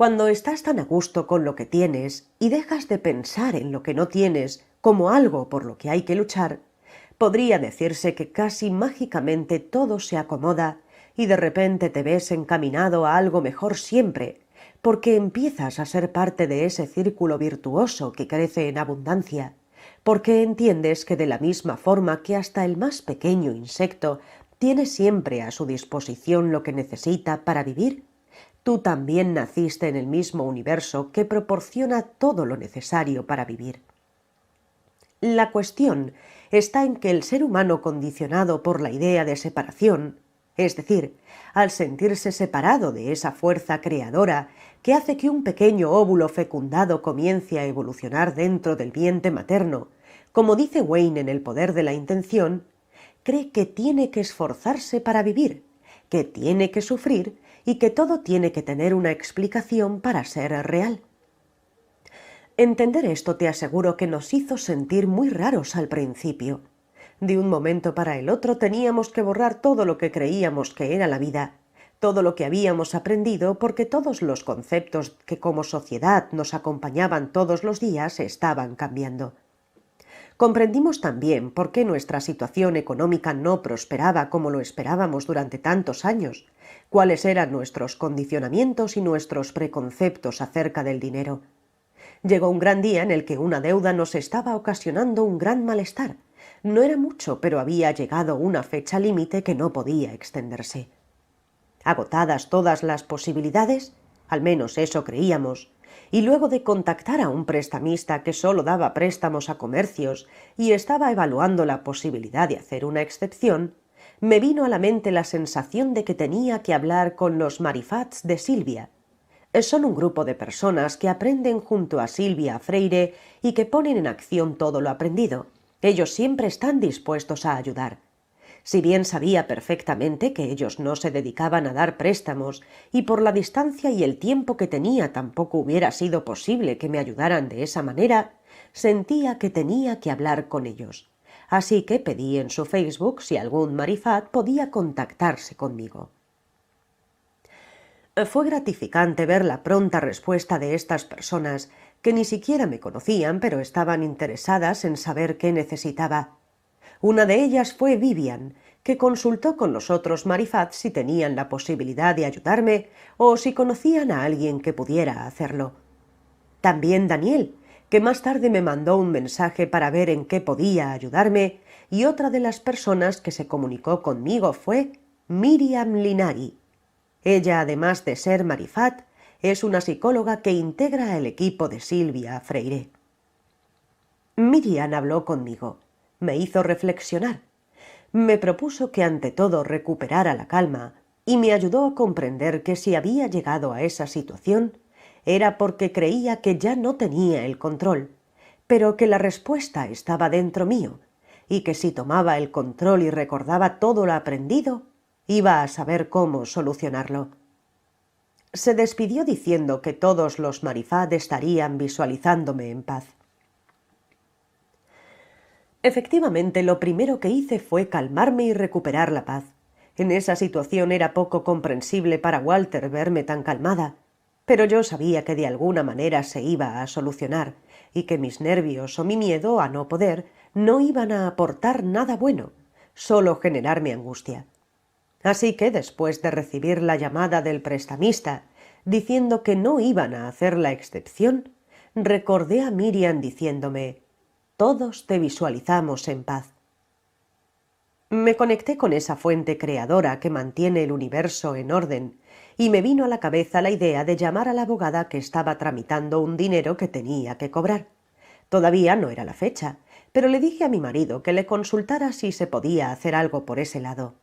Cuando estás tan a gusto con lo que tienes y dejas de pensar en lo que no tienes como algo por lo que hay que luchar, podría decirse que casi mágicamente todo se acomoda y de repente te ves encaminado a algo mejor siempre, porque empiezas a ser parte de ese círculo virtuoso que crece en abundancia, porque entiendes que de la misma forma que hasta el más pequeño insecto tiene siempre a su disposición lo que necesita para vivir, tú también naciste en el mismo universo que proporciona todo lo necesario para vivir. La cuestión está en que el ser humano condicionado por la idea de separación, es decir, al sentirse separado de esa fuerza creadora que hace que un pequeño óvulo fecundado comience a evolucionar dentro del vientre materno, como dice Wayne en El poder de la intención, cree que tiene que esforzarse para vivir, que tiene que sufrir y que todo tiene que tener una explicación para ser real. Entender esto te aseguro que nos hizo sentir muy raros al principio. De un momento para el otro teníamos que borrar todo lo que creíamos que era la vida, todo lo que habíamos aprendido porque todos los conceptos que como sociedad nos acompañaban todos los días estaban cambiando. Comprendimos también por qué nuestra situación económica no prosperaba como lo esperábamos durante tantos años, cuáles eran nuestros condicionamientos y nuestros preconceptos acerca del dinero. Llegó un gran día en el que una deuda nos estaba ocasionando un gran malestar. No era mucho, pero había llegado una fecha límite que no podía extenderse. Agotadas todas las posibilidades, al menos eso creíamos, y luego de contactar a un prestamista que solo daba préstamos a comercios y estaba evaluando la posibilidad de hacer una excepción, me vino a la mente la sensación de que tenía que hablar con los Marifats de Silvia. Son un grupo de personas que aprenden junto a Silvia Freire y que ponen en acción todo lo aprendido. Ellos siempre están dispuestos a ayudar. Si bien sabía perfectamente que ellos no se dedicaban a dar préstamos y por la distancia y el tiempo que tenía tampoco hubiera sido posible que me ayudaran de esa manera, sentía que tenía que hablar con ellos. Así que pedí en su Facebook si algún marifat podía contactarse conmigo. Fue gratificante ver la pronta respuesta de estas personas, que ni siquiera me conocían, pero estaban interesadas en saber qué necesitaba. Una de ellas fue Vivian, que consultó con los otros marifats si tenían la posibilidad de ayudarme o si conocían a alguien que pudiera hacerlo. También Daniel, que más tarde me mandó un mensaje para ver en qué podía ayudarme, y otra de las personas que se comunicó conmigo fue Miriam Linagui. Ella, además de ser marifat, es una psicóloga que integra el equipo de Silvia Freire. Miriam habló conmigo, me hizo reflexionar, me propuso que ante todo recuperara la calma y me ayudó a comprender que si había llegado a esa situación era porque creía que ya no tenía el control, pero que la respuesta estaba dentro mío y que si tomaba el control y recordaba todo lo aprendido, iba a saber cómo solucionarlo. Se despidió diciendo que todos los marifat estarían visualizándome en paz. Efectivamente, lo primero que hice fue calmarme y recuperar la paz. En esa situación era poco comprensible para Walter verme tan calmada, pero yo sabía que de alguna manera se iba a solucionar y que mis nervios o mi miedo a no poder no iban a aportar nada bueno, solo generarme angustia. Así que, después de recibir la llamada del prestamista diciendo que no iban a hacer la excepción, recordé a Miriam diciéndome: «Todos te visualizamos en paz». Me conecté con esa fuente creadora que mantiene el universo en orden y me vino a la cabeza la idea de llamar a la abogada que estaba tramitando un dinero que tenía que cobrar. Todavía no era la fecha, pero le dije a mi marido que le consultara si se podía hacer algo por ese lado.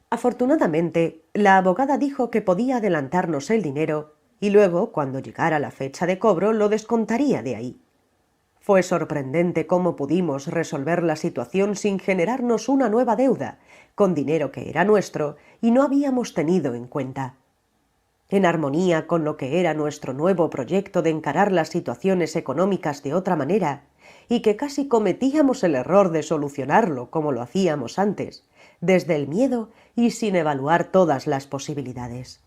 Afortunadamente, la abogada dijo que podía adelantarnos el dinero y luego, cuando llegara la fecha de cobro, lo descontaría de ahí. Fue sorprendente cómo pudimos resolver la situación sin generarnos una nueva deuda, con dinero que era nuestro y no habíamos tenido en cuenta. En armonía con lo que era nuestro nuevo proyecto de encarar las situaciones económicas de otra manera, y que casi cometíamos el error de solucionarlo como lo hacíamos antes, desde el miedo y sin evaluar todas las posibilidades.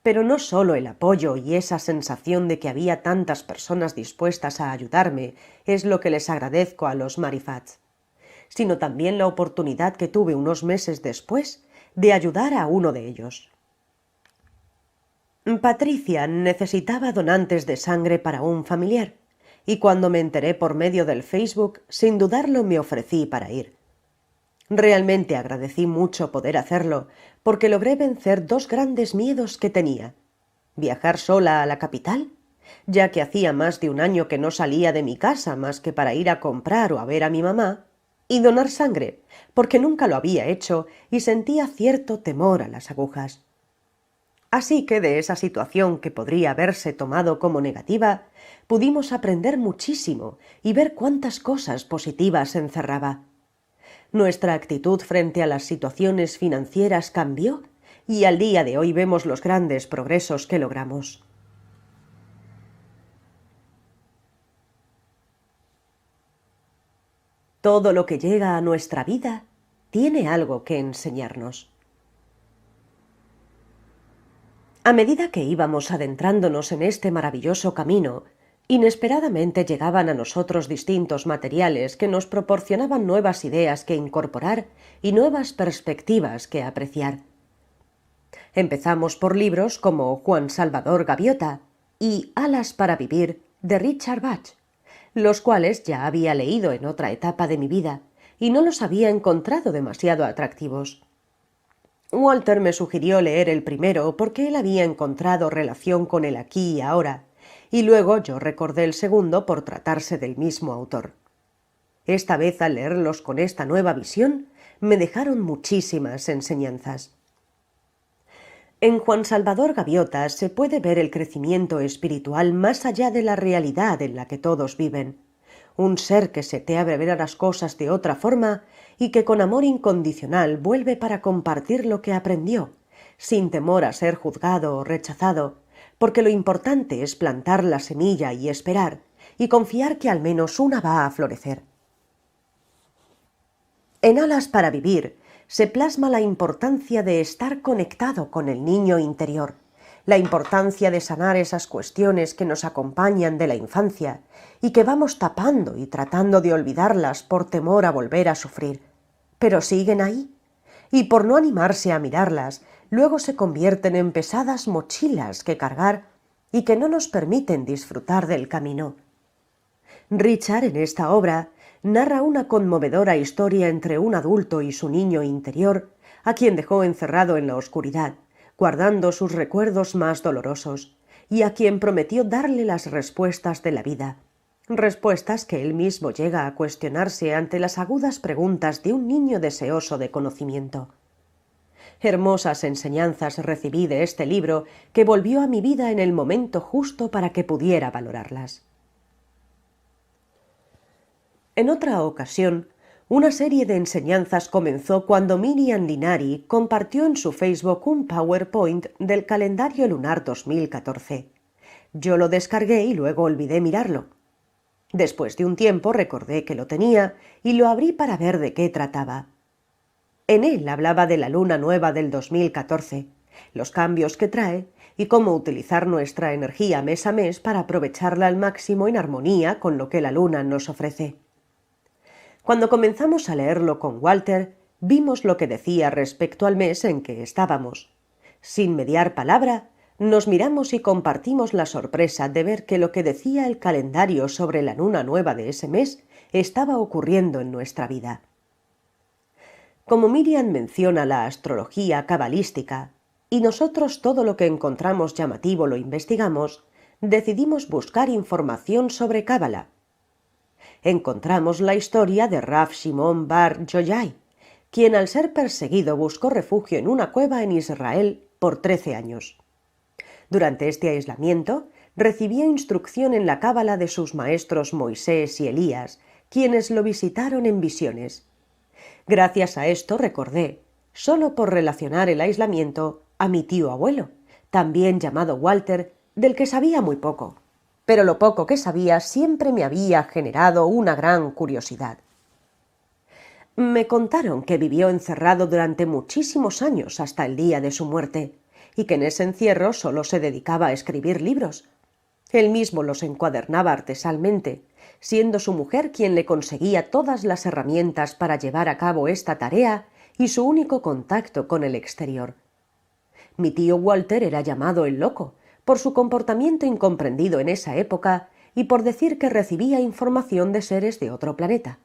Pero no solo el apoyo y esa sensación de que había tantas personas dispuestas a ayudarme es lo que les agradezco a los marifats, sino también la oportunidad que tuve unos meses después de ayudar a uno de ellos. Patricia necesitaba donantes de sangre para un familiar, y cuando me enteré por medio del Facebook, sin dudarlo me ofrecí para ir. Realmente agradecí mucho poder hacerlo, porque logré vencer dos grandes miedos que tenía: viajar sola a la capital, ya que hacía más de un año que no salía de mi casa más que para ir a comprar o a ver a mi mamá, y donar sangre, porque nunca lo había hecho y sentía cierto temor a las agujas. Así que de esa situación que podría haberse tomado como negativa, pudimos aprender muchísimo y ver cuántas cosas positivas encerraba. Nuestra actitud frente a las situaciones financieras cambió y al día de hoy vemos los grandes progresos que logramos. Todo lo que llega a nuestra vida tiene algo que enseñarnos. A medida que íbamos adentrándonos en este maravilloso camino, inesperadamente llegaban a nosotros distintos materiales que nos proporcionaban nuevas ideas que incorporar y nuevas perspectivas que apreciar. Empezamos por libros como Juan Salvador Gaviota y Alas para vivir de Richard Bach, los cuales ya había leído en otra etapa de mi vida y no los había encontrado demasiado atractivos. Walter me sugirió leer el primero porque él había encontrado relación con el aquí y ahora, y luego yo recordé el segundo por tratarse del mismo autor. Esta vez, al leerlos con esta nueva visión, me dejaron muchísimas enseñanzas. En Juan Salvador Gaviota se puede ver el crecimiento espiritual más allá de la realidad en la que todos viven, un ser que se te abre a ver a las cosas de otra forma y que con amor incondicional vuelve para compartir lo que aprendió, sin temor a ser juzgado o rechazado, porque lo importante es plantar la semilla y esperar, y confiar que al menos una va a florecer. En Alas para Vivir se plasma la importancia de estar conectado con el niño interior, la importancia de sanar esas cuestiones que nos acompañan de la infancia y que vamos tapando y tratando de olvidarlas por temor a volver a sufrir. Pero siguen ahí, y por no animarse a mirarlas, luego se convierten en pesadas mochilas que cargar y que no nos permiten disfrutar del camino. Richard, en esta obra, narra una conmovedora historia entre un adulto y su niño interior, a quien dejó encerrado en la oscuridad, guardando sus recuerdos más dolorosos, y a quien prometió darle las respuestas de la vida, respuestas que él mismo llega a cuestionarse ante las agudas preguntas de un niño deseoso de conocimiento. Hermosas enseñanzas recibí de este libro que volvió a mi vida en el momento justo para que pudiera valorarlas. En otra ocasión, una serie de enseñanzas comenzó cuando Miriam Linari compartió en su Facebook un PowerPoint del calendario lunar 2014. Yo lo descargué y luego olvidé mirarlo. Después de un tiempo recordé que lo tenía y lo abrí para ver de qué trataba. En él hablaba de la luna nueva del 2014, los cambios que trae y cómo utilizar nuestra energía mes a mes para aprovecharla al máximo en armonía con lo que la luna nos ofrece. Cuando comenzamos a leerlo con Walter, vimos lo que decía respecto al mes en que estábamos. Sin mediar palabra, nos miramos y compartimos la sorpresa de ver que lo que decía el calendario sobre la luna nueva de ese mes estaba ocurriendo en nuestra vida. Como Miriam menciona la astrología cabalística, y nosotros todo lo que encontramos llamativo lo investigamos, decidimos buscar información sobre Cábala. Encontramos la historia de Rav Shimon bar Yochai, quien al ser perseguido buscó refugio en una cueva en Israel por 13 años. Durante este aislamiento, recibió instrucción en la Cábala de sus maestros Moisés y Elías, quienes lo visitaron en visiones. Gracias a esto recordé, solo por relacionar el aislamiento, a mi tío abuelo, también llamado Walter, del que sabía muy poco. Pero lo poco que sabía siempre me había generado una gran curiosidad. Me contaron que vivió encerrado durante muchísimos años hasta el día de su muerte, y que en ese encierro solo se dedicaba a escribir libros. Él mismo los encuadernaba artesanalmente, siendo su mujer quien le conseguía todas las herramientas para llevar a cabo esta tarea y su único contacto con el exterior. Mi tío Walter era llamado el Loco, por su comportamiento incomprendido en esa época y por decir que recibía información de seres de otro planeta.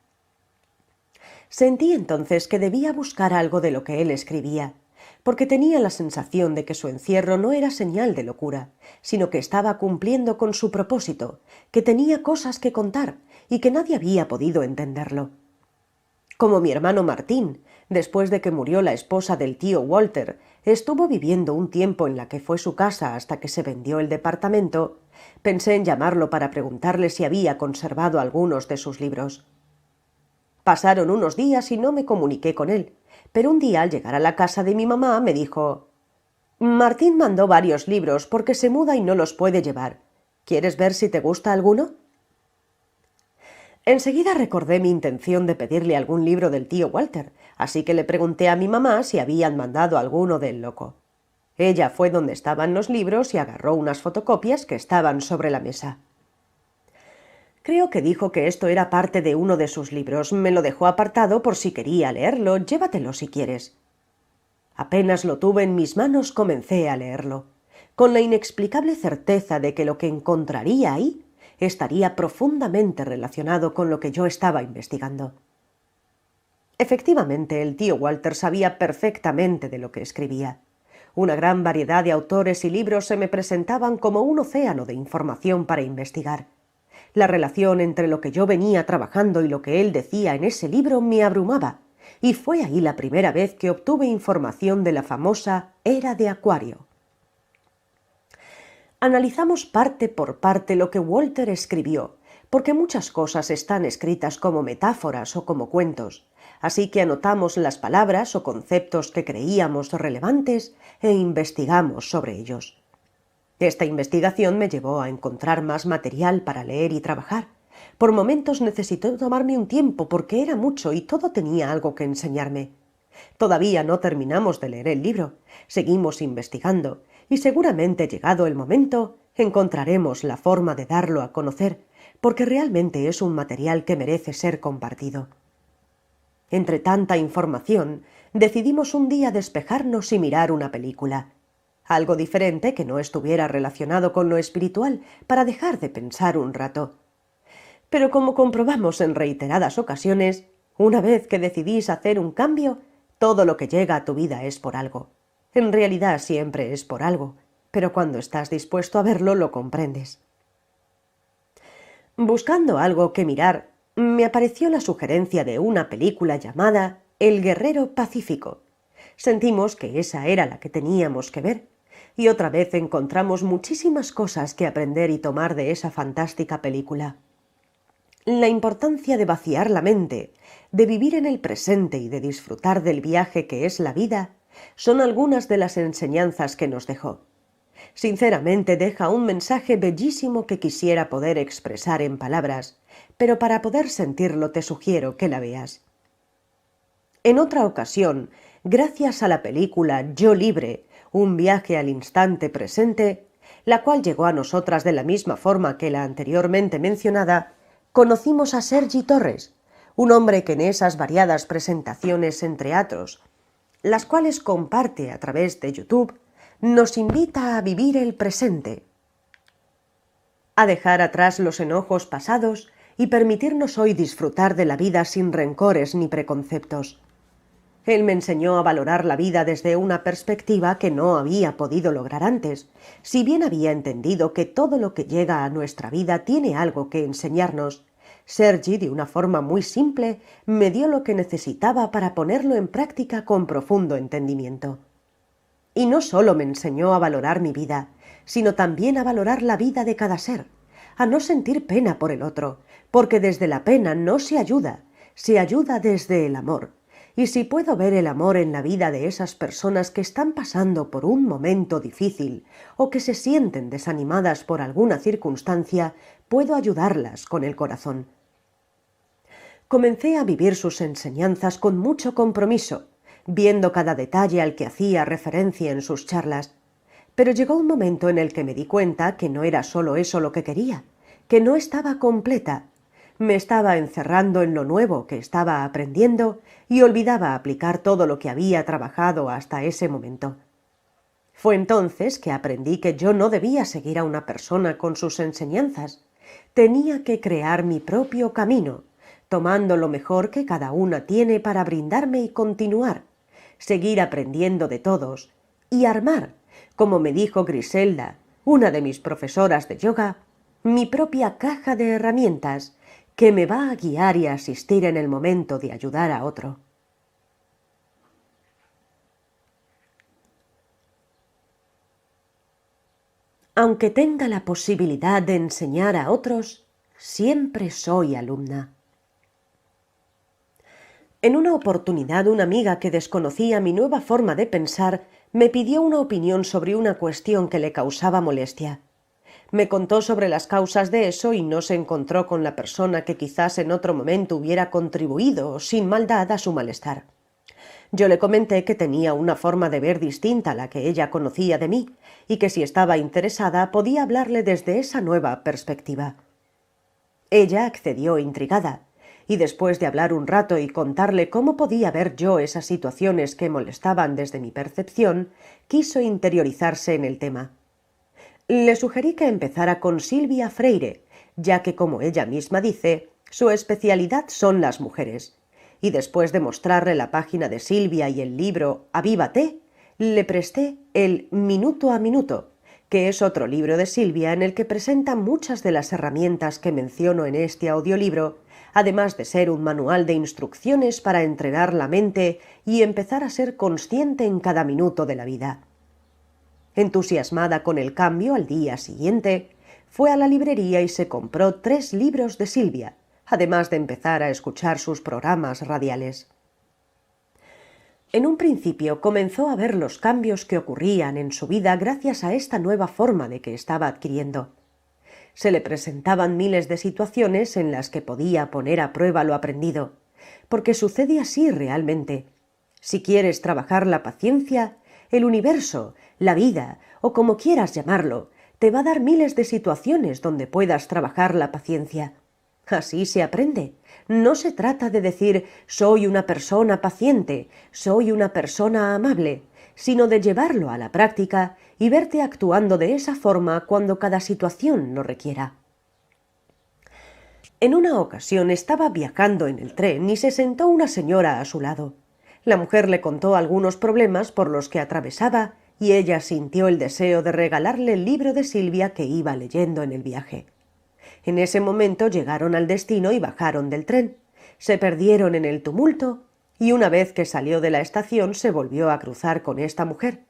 Sentí entonces que debía buscar algo de lo que él escribía, porque tenía la sensación de que su encierro no era señal de locura, sino que estaba cumpliendo con su propósito, que tenía cosas que contar y que nadie había podido entenderlo. Como mi hermano Martín, después de que murió la esposa del tío Walter, estuvo viviendo un tiempo en la que fue su casa hasta que se vendió el departamento, pensé en llamarlo para preguntarle si había conservado algunos de sus libros. Pasaron unos días y no me comuniqué con él, pero un día al llegar a la casa de mi mamá me dijo: «Martín mandó varios libros porque se muda y no los puede llevar. ¿Quieres ver si te gusta alguno?» Enseguida recordé mi intención de pedirle algún libro del tío Walter, así que le pregunté a mi mamá si habían mandado alguno del Loco. Ella fue donde estaban los libros y agarró unas fotocopias que estaban sobre la mesa. Creo que dijo que esto era parte de uno de sus libros. Me lo dejó apartado por si quería leerlo. Llévatelo si quieres. Apenas lo tuve en mis manos comencé a leerlo, con la inexplicable certeza de que lo que encontraría ahí estaría profundamente relacionado con lo que yo estaba investigando. Efectivamente, el tío Walter sabía perfectamente de lo que escribía. Una gran variedad de autores y libros se me presentaban como un océano de información para investigar. La relación entre lo que yo venía trabajando y lo que él decía en ese libro me abrumaba, y fue ahí la primera vez que obtuve información de la famosa Era de Acuario. Analizamos parte por parte lo que Walter escribió, porque muchas cosas están escritas como metáforas o como cuentos, así que anotamos las palabras o conceptos que creíamos relevantes e investigamos sobre ellos. Esta investigación me llevó a encontrar más material para leer y trabajar. Por momentos necesité tomarme un tiempo porque era mucho y todo tenía algo que enseñarme. Todavía no terminamos de leer el libro, seguimos investigando y seguramente llegado el momento encontraremos la forma de darlo a conocer, porque realmente es un material que merece ser compartido. Entre tanta información, decidimos un día despejarnos y mirar una película. Algo diferente que no estuviera relacionado con lo espiritual para dejar de pensar un rato. Pero como comprobamos en reiteradas ocasiones, una vez que decidís hacer un cambio, todo lo que llega a tu vida es por algo. En realidad siempre es por algo, pero cuando estás dispuesto a verlo lo comprendes. Buscando algo que mirar, me apareció la sugerencia de una película llamada El Guerrero Pacífico. Sentimos que esa era la que teníamos que ver, y otra vez encontramos muchísimas cosas que aprender y tomar de esa fantástica película. La importancia de vaciar la mente, de vivir en el presente y de disfrutar del viaje que es la vida, son algunas de las enseñanzas que nos dejó. Sinceramente deja un mensaje bellísimo que quisiera poder expresar en palabras, pero para poder sentirlo te sugiero que la veas. En otra ocasión, gracias a la película Yo Libre, un viaje al instante presente, la cual llegó a nosotras de la misma forma que la anteriormente mencionada, conocimos a Sergi Torres, un hombre que en esas variadas presentaciones en teatros, las cuales comparte a través de YouTube, nos invita a vivir el presente, a dejar atrás los enojos pasados y permitirnos hoy disfrutar de la vida sin rencores ni preconceptos. Él me enseñó a valorar la vida desde una perspectiva que no había podido lograr antes, si bien había entendido que todo lo que llega a nuestra vida tiene algo que enseñarnos. Sergi, de una forma muy simple, me dio lo que necesitaba para ponerlo en práctica con profundo entendimiento. Y no solo me enseñó a valorar mi vida, sino también a valorar la vida de cada ser, a no sentir pena por el otro, porque desde la pena no se ayuda desde el amor. Y si puedo ver el amor en la vida de esas personas que están pasando por un momento difícil o que se sienten desanimadas por alguna circunstancia, puedo ayudarlas con el corazón. Comencé a vivir sus enseñanzas con mucho compromiso, viendo cada detalle al que hacía referencia en sus charlas. Pero llegó un momento en el que me di cuenta que no era solo eso lo que quería, que no estaba completa. Me estaba encerrando en lo nuevo que estaba aprendiendo y olvidaba aplicar todo lo que había trabajado hasta ese momento. Fue entonces que aprendí que yo no debía seguir a una persona con sus enseñanzas. Tenía que crear mi propio camino, tomando lo mejor que cada una tiene para brindarme y continuar, seguir aprendiendo de todos y armar, como me dijo Griselda, una de mis profesoras de yoga, mi propia caja de herramientas que me va a guiar y a asistir en el momento de ayudar a otro. Aunque tenga la posibilidad de enseñar a otros, siempre soy alumna. En una oportunidad, una amiga que desconocía mi nueva forma de pensar me pidió una opinión sobre una cuestión que le causaba molestia. Me contó sobre las causas de eso y no se encontró con la persona que quizás en otro momento hubiera contribuido, sin maldad, a su malestar. Yo le comenté que tenía una forma de ver distinta a la que ella conocía de mí y que si estaba interesada podía hablarle desde esa nueva perspectiva. Ella accedió intrigada, y después de hablar un rato y contarle cómo podía ver yo esas situaciones que molestaban desde mi percepción, quiso interiorizarse en el tema. Le sugerí que empezara con Silvia Freire, ya que, como ella misma dice, su especialidad son las mujeres, y después de mostrarle la página de Silvia y el libro Avívate, le presté el Minuto a Minuto, que es otro libro de Silvia en el que presenta muchas de las herramientas que menciono en este audiolibro, además de ser un manual de instrucciones para entrenar la mente y empezar a ser consciente en cada minuto de la vida. Entusiasmada con el cambio, al día siguiente, fue a la librería y se compró 3 libros de Silvia, además de empezar a escuchar sus programas radiales. En un principio comenzó a ver los cambios que ocurrían en su vida gracias a esta nueva forma de que estaba adquiriendo. Se le presentaban miles de situaciones en las que podía poner a prueba lo aprendido, porque sucede así realmente. Si quieres trabajar la paciencia, el universo, la vida, o como quieras llamarlo, te va a dar miles de situaciones donde puedas trabajar la paciencia. Así se aprende. No se trata de decir soy una persona paciente, soy una persona amable, sino de llevarlo a la práctica y verte actuando de esa forma cuando cada situación lo requiera. En una ocasión estaba viajando en el tren y se sentó una señora a su lado. La mujer le contó algunos problemas por los que atravesaba y ella sintió el deseo de regalarle el libro de Silvia que iba leyendo en el viaje. En ese momento llegaron al destino y bajaron del tren. Se perdieron en el tumulto y una vez que salió de la estación se volvió a cruzar con esta mujer.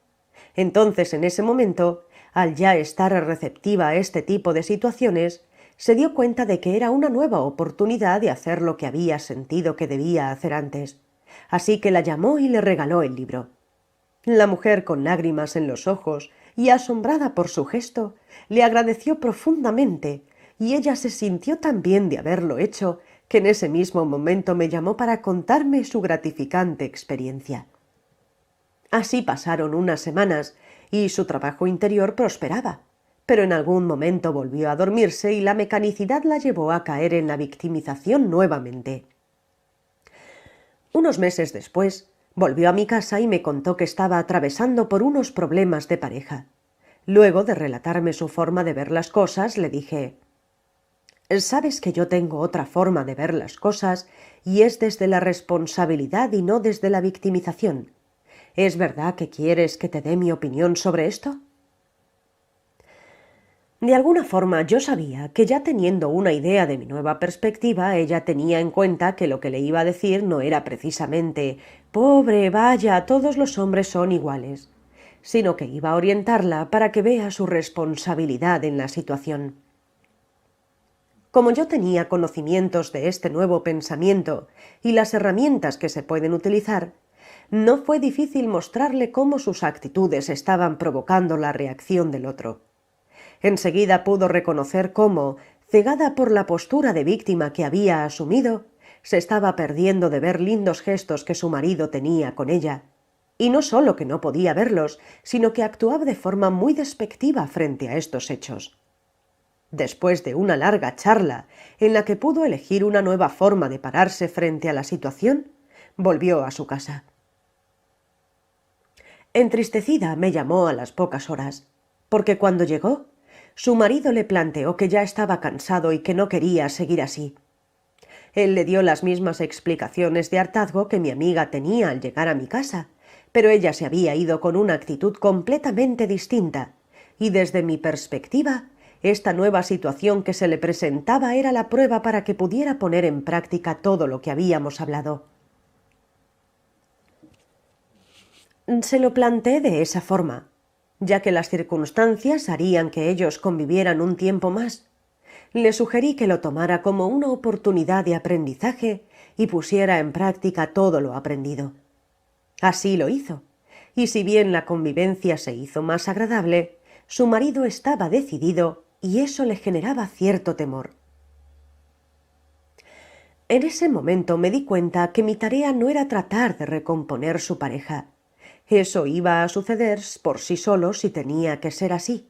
Entonces, en ese momento, al ya estar receptiva a este tipo de situaciones, se dio cuenta de que era una nueva oportunidad de hacer lo que había sentido que debía hacer antes. Así que la llamó y le regaló el libro. La mujer, con lágrimas en los ojos y asombrada por su gesto, le agradeció profundamente, y ella se sintió tan bien de haberlo hecho que en ese mismo momento me llamó para contarme su gratificante experiencia. Así pasaron unas semanas y su trabajo interior prosperaba, pero en algún momento volvió a dormirse y la mecanicidad la llevó a caer en la victimización nuevamente. Unos meses después, volvió a mi casa y me contó que estaba atravesando por unos problemas de pareja. Luego de relatarme su forma de ver las cosas, le dije: «Sabes que yo tengo otra forma de ver las cosas y es desde la responsabilidad y no desde la victimización. ¿Es verdad que quieres que te dé mi opinión sobre esto?». De alguna forma yo sabía que ya teniendo una idea de mi nueva perspectiva, ella tenía en cuenta que lo que le iba a decir no era precisamente «pobre, vaya, todos los hombres son iguales», sino que iba a orientarla para que vea su responsabilidad en la situación. Como yo tenía conocimientos de este nuevo pensamiento y las herramientas que se pueden utilizar, no fue difícil mostrarle cómo sus actitudes estaban provocando la reacción del otro. Enseguida pudo reconocer cómo, cegada por la postura de víctima que había asumido, se estaba perdiendo de ver lindos gestos que su marido tenía con ella. Y no solo que no podía verlos, sino que actuaba de forma muy despectiva frente a estos hechos. Después de una larga charla, en la que pudo elegir una nueva forma de pararse frente a la situación, volvió a su casa. Entristecida me llamó a las pocas horas, porque cuando llegó, su marido le planteó que ya estaba cansado y que no quería seguir así. Él le dio las mismas explicaciones de hartazgo que mi amiga tenía al llegar a mi casa, pero ella se había ido con una actitud completamente distinta, y desde mi perspectiva, esta nueva situación que se le presentaba era la prueba para que pudiera poner en práctica todo lo que habíamos hablado. Se lo planteé de esa forma, ya que las circunstancias harían que ellos convivieran un tiempo más. Le sugerí que lo tomara como una oportunidad de aprendizaje y pusiera en práctica todo lo aprendido. Así lo hizo, y si bien la convivencia se hizo más agradable, su marido estaba decidido y eso le generaba cierto temor. En ese momento me di cuenta que mi tarea no era tratar de recomponer su pareja. Eso iba a suceder por sí solo si tenía que ser así.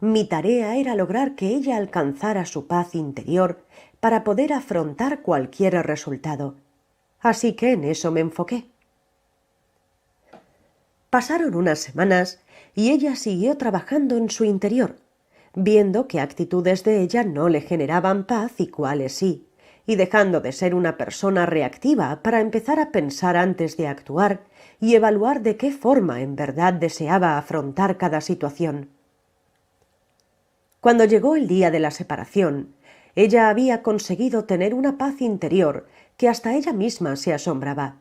Mi tarea era lograr que ella alcanzara su paz interior para poder afrontar cualquier resultado. Así que en eso me enfoqué. Pasaron unas semanas y ella siguió trabajando en su interior, viendo qué actitudes de ella no le generaban paz y cuáles sí, y dejando de ser una persona reactiva para empezar a pensar antes de actuar y evaluar de qué forma en verdad deseaba afrontar cada situación. Cuando llegó el día de la separación, ella había conseguido tener una paz interior que hasta ella misma se asombraba.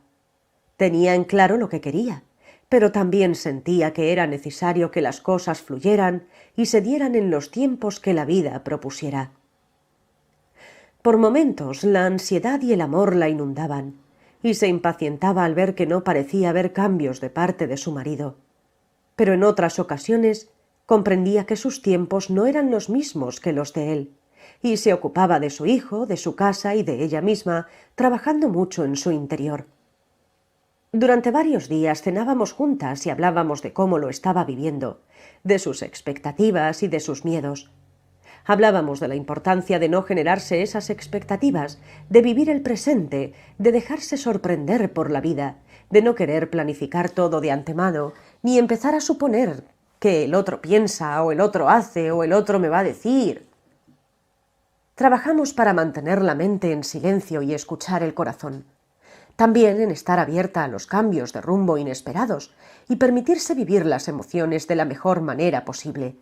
Tenía en claro lo que quería, pero también sentía que era necesario que las cosas fluyeran y se dieran en los tiempos que la vida propusiera. Por momentos la ansiedad y el amor la inundaban, y se impacientaba al ver que no parecía haber cambios de parte de su marido. Pero en otras ocasiones comprendía que sus tiempos no eran los mismos que los de él, y se ocupaba de su hijo, de su casa y de ella misma, trabajando mucho en su interior. Durante varios días cenábamos juntas y hablábamos de cómo lo estaba viviendo, de sus expectativas y de sus miedos. Hablábamos de la importancia de no generarse esas expectativas, de vivir el presente, de dejarse sorprender por la vida, de no querer planificar todo de antemano, ni empezar a suponer que el otro piensa, o el otro hace, o el otro me va a decir. Trabajamos para mantener la mente en silencio y escuchar el corazón. También en estar abierta a los cambios de rumbo inesperados y permitirse vivir las emociones de la mejor manera posible,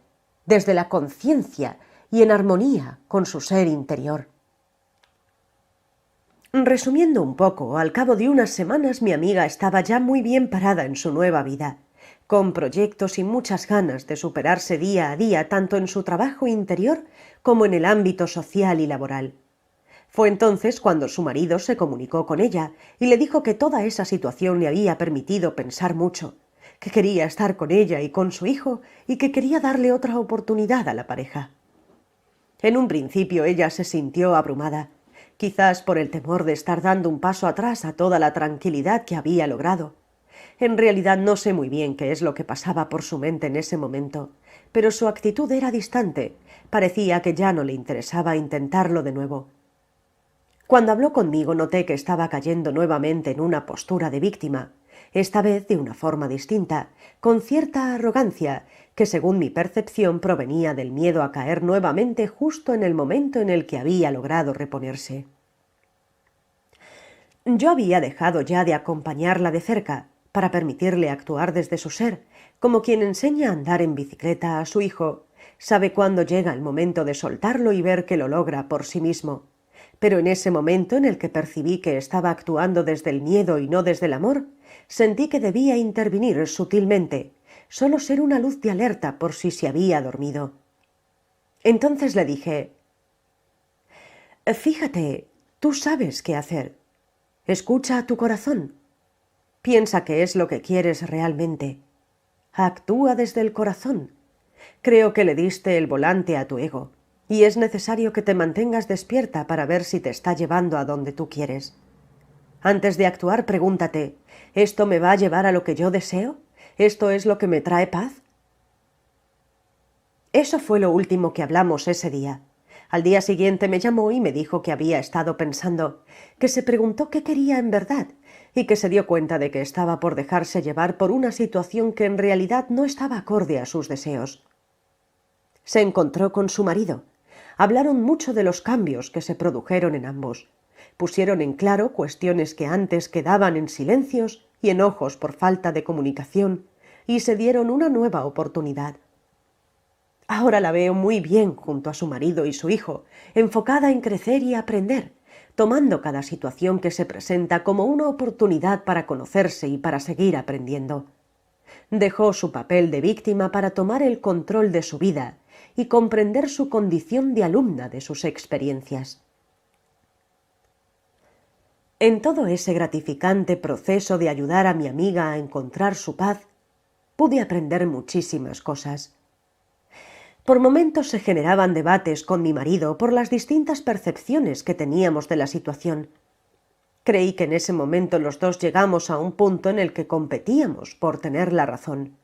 desde la conciencia y en armonía con su ser interior. Resumiendo un poco, al cabo de unas semanas mi amiga estaba ya muy bien parada en su nueva vida, con proyectos y muchas ganas de superarse día a día tanto en su trabajo interior como en el ámbito social y laboral. Fue entonces cuando su marido se comunicó con ella y le dijo que toda esa situación le había permitido pensar mucho, que quería estar con ella y con su hijo y que quería darle otra oportunidad a la pareja. En un principio ella se sintió abrumada, quizás por el temor de estar dando un paso atrás a toda la tranquilidad que había logrado. En realidad no sé muy bien qué es lo que pasaba por su mente en ese momento, pero su actitud era distante, parecía que ya no le interesaba intentarlo de nuevo. Cuando habló conmigo noté que estaba cayendo nuevamente en una postura de víctima, esta vez de una forma distinta, con cierta arrogancia, que según mi percepción provenía del miedo a caer nuevamente justo en el momento en el que había logrado reponerse. Yo había dejado ya de acompañarla de cerca, para permitirle actuar desde su ser, como quien enseña a andar en bicicleta a su hijo, sabe cuándo llega el momento de soltarlo y ver que lo logra por sí mismo. Pero en ese momento en el que percibí que estaba actuando desde el miedo y no desde el amor, sentí que debía intervenir sutilmente, solo ser una luz de alerta por si se había dormido. Entonces le dije: «Fíjate, tú sabes qué hacer. Escucha a tu corazón. Piensa qué es lo que quieres realmente. Actúa desde el corazón. Creo que le diste el volante a tu ego, y es necesario que te mantengas despierta para ver si te está llevando a donde tú quieres. Antes de actuar, pregúntate: ¿esto me va a llevar a lo que yo deseo? ¿Esto es lo que me trae paz?». Eso fue lo último que hablamos ese día. Al día siguiente me llamó y me dijo que había estado pensando, que se preguntó qué quería en verdad y que se dio cuenta de que estaba por dejarse llevar por una situación que en realidad no estaba acorde a sus deseos. Se encontró con su marido. Hablaron mucho de los cambios que se produjeron en ambos. Pusieron en claro cuestiones que antes quedaban en silencios y enojos por falta de comunicación, y se dieron una nueva oportunidad. Ahora la veo muy bien junto a su marido y su hijo, enfocada en crecer y aprender, tomando cada situación que se presenta como una oportunidad para conocerse y para seguir aprendiendo. Dejó su papel de víctima para tomar el control de su vida y comprender su condición de alumna de sus experiencias. En todo ese gratificante proceso de ayudar a mi amiga a encontrar su paz, pude aprender muchísimas cosas. Por momentos se generaban debates con mi marido por las distintas percepciones que teníamos de la situación. Creí que en ese momento los dos llegamos a un punto en el que competíamos por tener la razón.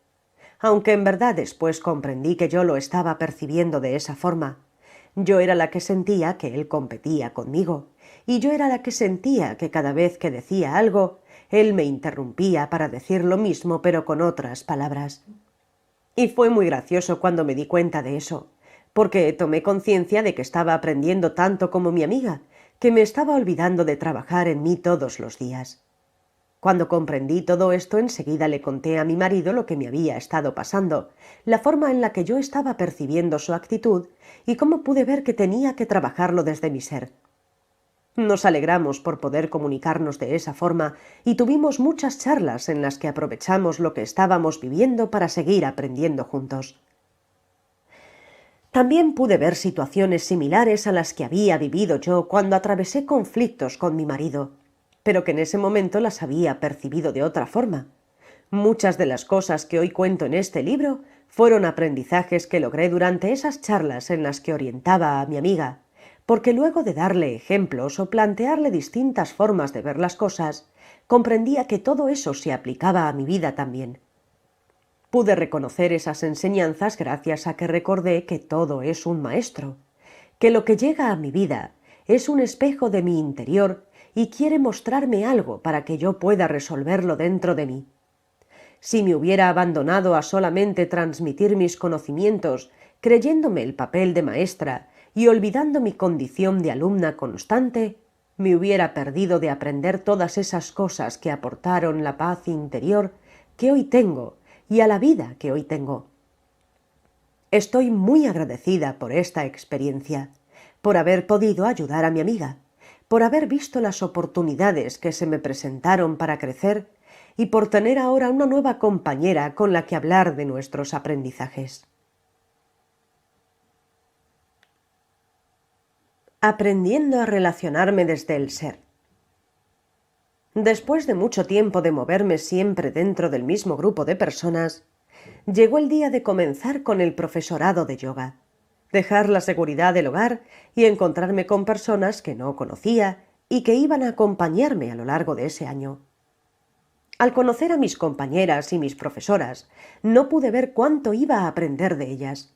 Aunque en verdad después comprendí que yo lo estaba percibiendo de esa forma. Yo era la que sentía que él competía conmigo, y yo era la que sentía que cada vez que decía algo, él me interrumpía para decir lo mismo pero con otras palabras. Y fue muy gracioso cuando me di cuenta de eso, porque tomé conciencia de que estaba aprendiendo tanto como mi amiga, que me estaba olvidando de trabajar en mí todos los días. Cuando comprendí todo esto, enseguida le conté a mi marido lo que me había estado pasando, la forma en la que yo estaba percibiendo su actitud y cómo pude ver que tenía que trabajarlo desde mi ser. Nos alegramos por poder comunicarnos de esa forma y tuvimos muchas charlas en las que aprovechamos lo que estábamos viviendo para seguir aprendiendo juntos. También pude ver situaciones similares a las que había vivido yo cuando atravesé conflictos con mi marido. pero que en ese momento las había percibido de otra forma. Muchas de las cosas que hoy cuento en este libro fueron aprendizajes que logré durante esas charlas en las que orientaba a mi amiga, porque luego de darle ejemplos o plantearle distintas formas de ver las cosas, comprendía que todo eso se aplicaba a mi vida también. Pude reconocer esas enseñanzas gracias a que recordé que todo es un maestro, que lo que llega a mi vida es un espejo de mi interior y quiere mostrarme algo para que yo pueda resolverlo dentro de mí. Si me hubiera abandonado a solamente transmitir mis conocimientos, creyéndome el papel de maestra y olvidando mi condición de alumna constante, me hubiera perdido de aprender todas esas cosas que aportaron la paz interior que hoy tengo y a la vida que hoy tengo. Estoy muy agradecida por esta experiencia, por haber podido ayudar a mi amiga, por haber visto las oportunidades que se me presentaron para crecer y por tener ahora una nueva compañera con la que hablar de nuestros aprendizajes. Aprendiendo a relacionarme desde el ser. Después de mucho tiempo de moverme siempre dentro del mismo grupo de personas, llegó el día de comenzar con el profesorado de yoga, dejar la seguridad del hogar y encontrarme con personas que no conocía y que iban a acompañarme a lo largo de ese año. Al conocer a mis compañeras y mis profesoras, no pude ver cuánto iba a aprender de ellas.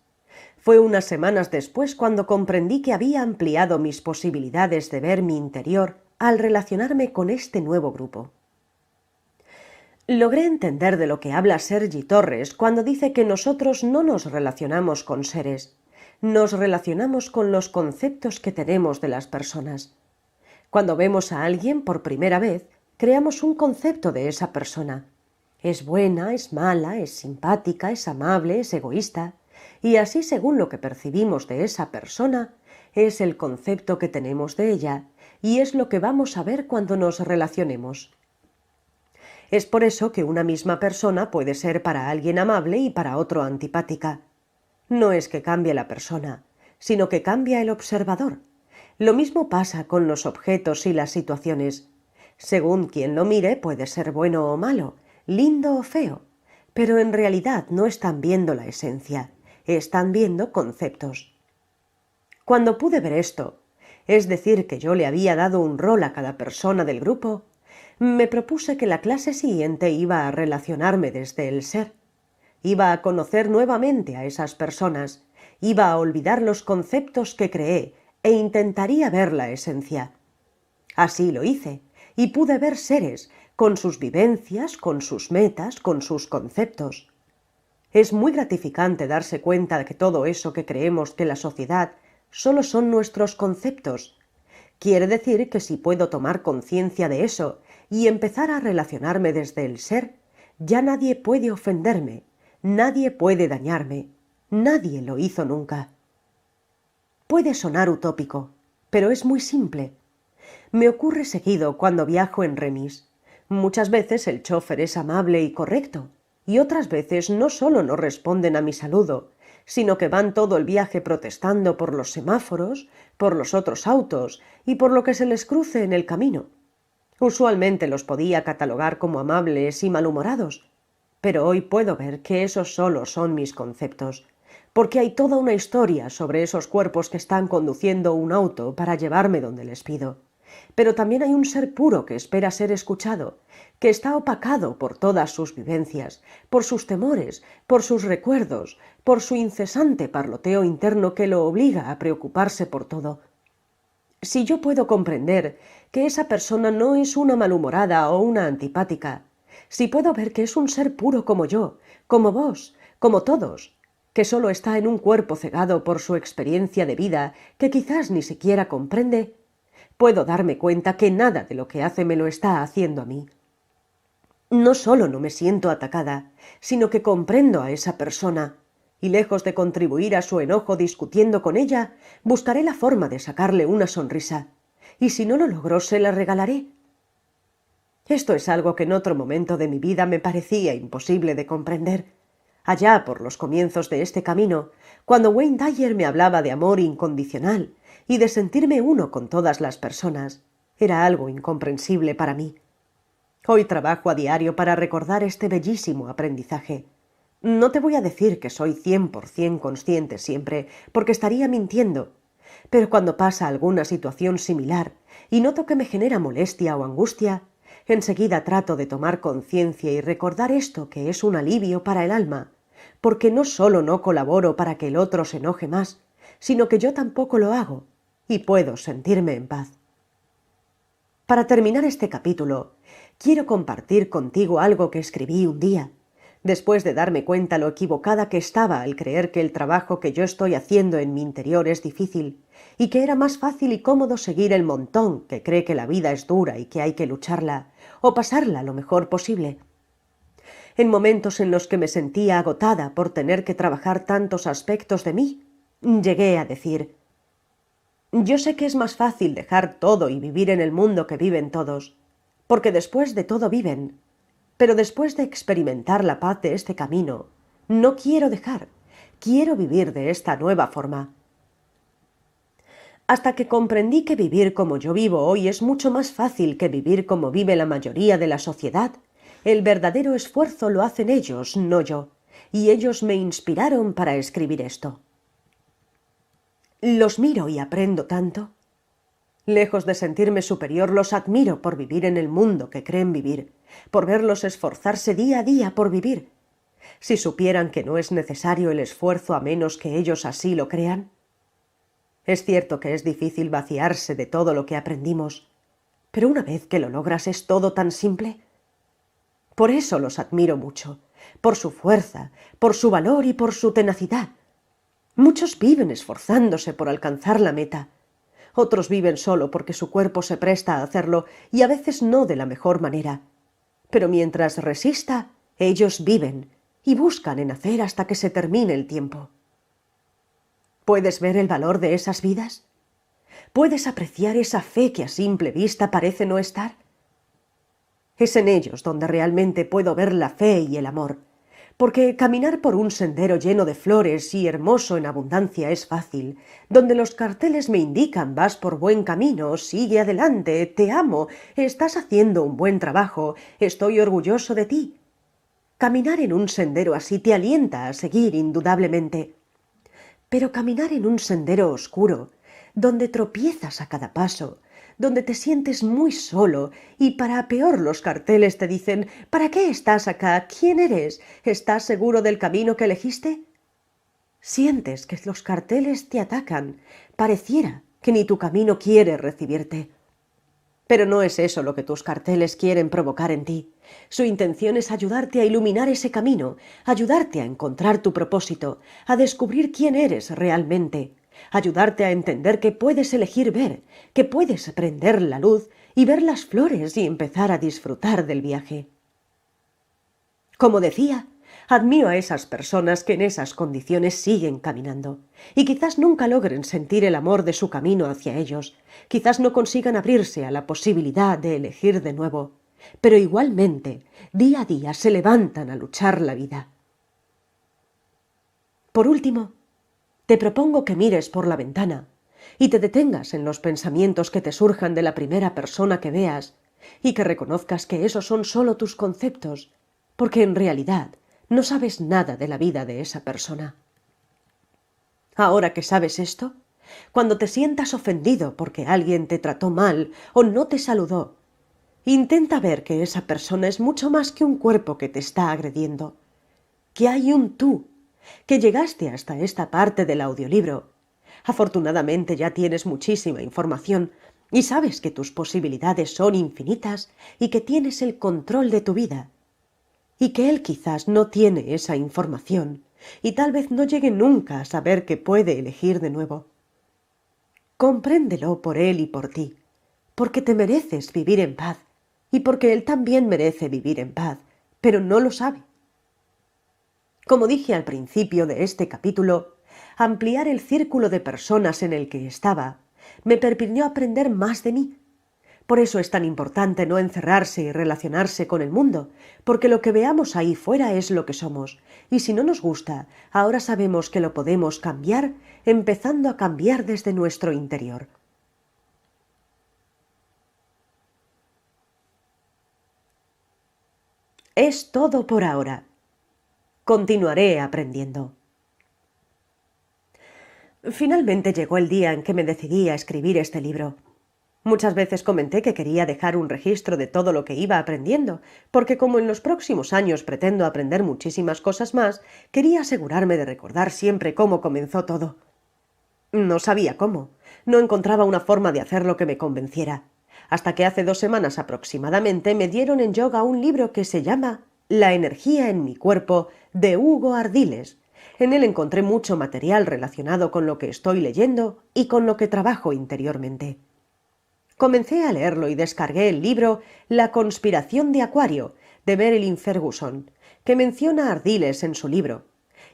Fue unas semanas después cuando comprendí que había ampliado mis posibilidades de ver mi interior al relacionarme con este nuevo grupo. Logré entender de lo que habla Sergi Torres cuando dice que nosotros no nos relacionamos con seres, nos relacionamos con los conceptos que tenemos de las personas. Cuando vemos a alguien por primera vez, creamos un concepto de esa persona. Es buena, es mala, es simpática, es amable, es egoísta, y así según lo que percibimos de esa persona, es el concepto que tenemos de ella, y es lo que vamos a ver cuando nos relacionemos. Es por eso que una misma persona puede ser para alguien amable y para otro antipática. No es que cambie la persona, sino que cambia el observador. Lo mismo pasa con los objetos y las situaciones. Según quien lo mire puede ser bueno o malo, lindo o feo, pero en realidad no están viendo la esencia, están viendo conceptos. Cuando pude ver esto, es decir, que yo le había dado un rol a cada persona del grupo, me propuse que la clase siguiente iba a relacionarme desde el ser. Iba a conocer nuevamente a esas personas, iba a olvidar los conceptos que creé e intentaría ver la esencia. Así lo hice, y pude ver seres, con sus vivencias, con sus metas, con sus conceptos. Es muy gratificante darse cuenta de que todo eso que creemos que la sociedad solo son nuestros conceptos. Quiere decir que si puedo tomar conciencia de eso y empezar a relacionarme desde el ser, ya nadie puede ofenderme, nadie puede dañarme, nadie lo hizo nunca. Puede sonar utópico, pero es muy simple. Me ocurre seguido cuando viajo en remis. Muchas veces el chofer es amable y correcto, y otras veces no solo no responden a mi saludo, sino que van todo el viaje protestando por los semáforos, por los otros autos y por lo que se les cruce en el camino. Usualmente los podía catalogar como amables y malhumorados, pero hoy puedo ver que esos solo son mis conceptos, porque hay toda una historia sobre esos cuerpos que están conduciendo un auto para llevarme donde les pido. Pero también hay un ser puro que espera ser escuchado, que está opacado por todas sus vivencias, por sus temores, por sus recuerdos, por su incesante parloteo interno que lo obliga a preocuparse por todo. Si yo puedo comprender que esa persona no es una malhumorada o una antipática, si puedo ver que es un ser puro como yo, como vos, como todos, que solo está en un cuerpo cegado por su experiencia de vida que quizás ni siquiera comprende, puedo darme cuenta que nada de lo que hace me lo está haciendo a mí. No solo no me siento atacada, sino que comprendo a esa persona, y lejos de contribuir a su enojo discutiendo con ella, buscaré la forma de sacarle una sonrisa, y si no lo logro se la regalaré. Esto es algo que en otro momento de mi vida me parecía imposible de comprender. Allá por los comienzos de este camino, cuando Wayne Dyer me hablaba de amor incondicional y de sentirme uno con todas las personas, Era algo incomprensible para mí. Hoy trabajo a diario para recordar este bellísimo aprendizaje. No te voy a decir que soy 100% consciente siempre, porque estaría mintiendo, pero cuando pasa alguna situación similar y noto que me genera molestia o angustia, enseguida trato de tomar conciencia y recordar esto que es un alivio para el alma, porque no solo no colaboro para que el otro se enoje más, sino que yo tampoco lo hago y puedo sentirme en paz. Para terminar este capítulo, quiero compartir contigo algo que escribí un día, después de darme cuenta lo equivocada que estaba al creer que el trabajo que yo estoy haciendo en mi interior es difícil y que era más fácil y cómodo seguir el montón que cree que la vida es dura y que hay que lucharla o pasarla lo mejor posible. En momentos en los que me sentía agotada por tener que trabajar tantos aspectos de mí, llegué a decir: yo sé que es más fácil dejar todo y vivir en el mundo que viven todos, porque después de todo viven. Pero después de experimentar la paz de este camino, no quiero dejar, quiero vivir de esta nueva forma. Hasta que comprendí que vivir como yo vivo hoy es mucho más fácil que vivir como vive la mayoría de la sociedad, el verdadero esfuerzo lo hacen ellos, no yo, y ellos me inspiraron para escribir esto. Los miro y aprendo tanto. Lejos de sentirme superior, los admiro por vivir en el mundo que creen vivir, por verlos esforzarse día a día por vivir. Si supieran que no es necesario el esfuerzo a menos que ellos así lo crean. Es cierto que es difícil vaciarse de todo lo que aprendimos, pero una vez que lo logras es todo tan simple. Por eso los admiro mucho, por su fuerza, por su valor y por su tenacidad. Muchos viven esforzándose por alcanzar la meta. Otros viven solo porque su cuerpo se presta a hacerlo y a veces no de la mejor manera. Pero mientras resista, ellos viven y buscan en hacer hasta que se termine el tiempo. ¿Puedes ver el valor de esas vidas? ¿Puedes apreciar esa fe que a simple vista parece no estar? Es en ellos donde realmente puedo ver la fe y el amor, porque caminar por un sendero lleno de flores y hermoso en abundancia es fácil, donde los carteles me indican vas por buen camino, sigue adelante, te amo, estás haciendo un buen trabajo, estoy orgulloso de ti. Caminar en un sendero así te alienta a seguir indudablemente. Pero caminar en un sendero oscuro, donde tropiezas a cada paso, donde te sientes muy solo y para peor los carteles te dicen ¿para qué estás acá? ¿Quién eres? ¿Estás seguro del camino que elegiste? Sientes que los carteles te atacan, pareciera que ni tu camino quiere recibirte. Pero no es eso lo que tus carteles quieren provocar en ti. Su intención es ayudarte a iluminar ese camino, ayudarte a encontrar tu propósito, a descubrir quién eres realmente, ayudarte a entender que puedes elegir ver, que puedes prender la luz y ver las flores y empezar a disfrutar del viaje. Como decía, admiro a esas personas que en esas condiciones siguen caminando, y quizás nunca logren sentir el amor de su camino hacia ellos, quizás no consigan abrirse a la posibilidad de elegir de nuevo, pero igualmente, día a día se levantan a luchar la vida. Por último, te propongo que mires por la ventana y te detengas en los pensamientos que te surjan de la primera persona que veas y que reconozcas que esos son solo tus conceptos, porque en realidad no sabes nada de la vida de esa persona. Ahora que sabes esto, cuando te sientas ofendido porque alguien te trató mal o no te saludó, intenta ver que esa persona es mucho más que un cuerpo que te está agrediendo, que hay un tú, que llegaste hasta esta parte del audiolibro. Afortunadamente ya tienes muchísima información y sabes que tus posibilidades son infinitas y que tienes el control de tu vida, y que él quizás no tiene esa información y tal vez no llegue nunca a saber que puede elegir de nuevo. Compréndelo por él y por ti, porque te mereces vivir en paz y porque él también merece vivir en paz, pero no lo sabe. Como dije al principio de este capítulo, ampliar el círculo de personas en el que estaba me permitió aprender más de mí. Por eso es tan importante no encerrarse y relacionarse con el mundo, porque lo que veamos ahí fuera es lo que somos, y si no nos gusta, ahora sabemos que lo podemos cambiar, empezando a cambiar desde nuestro interior. Es todo por ahora. Continuaré aprendiendo. Finalmente llegó el día en que me decidí a escribir este libro. Muchas veces comenté que quería dejar un registro de todo lo que iba aprendiendo, porque como en los próximos años pretendo aprender muchísimas cosas más, quería asegurarme de recordar siempre cómo comenzó todo. No sabía cómo, no encontraba una forma de hacerlo que me convenciera, hasta que hace 2 semanas aproximadamente me dieron en yoga un libro que se llama La energía en mi cuerpo, de Hugo Ardiles. En él encontré mucho material relacionado con lo que estoy leyendo y con lo que trabajo interiormente. Comencé a leerlo y descargué el libro La conspiración de Acuario, de Marilyn Ferguson, que menciona a Ardiles en su libro,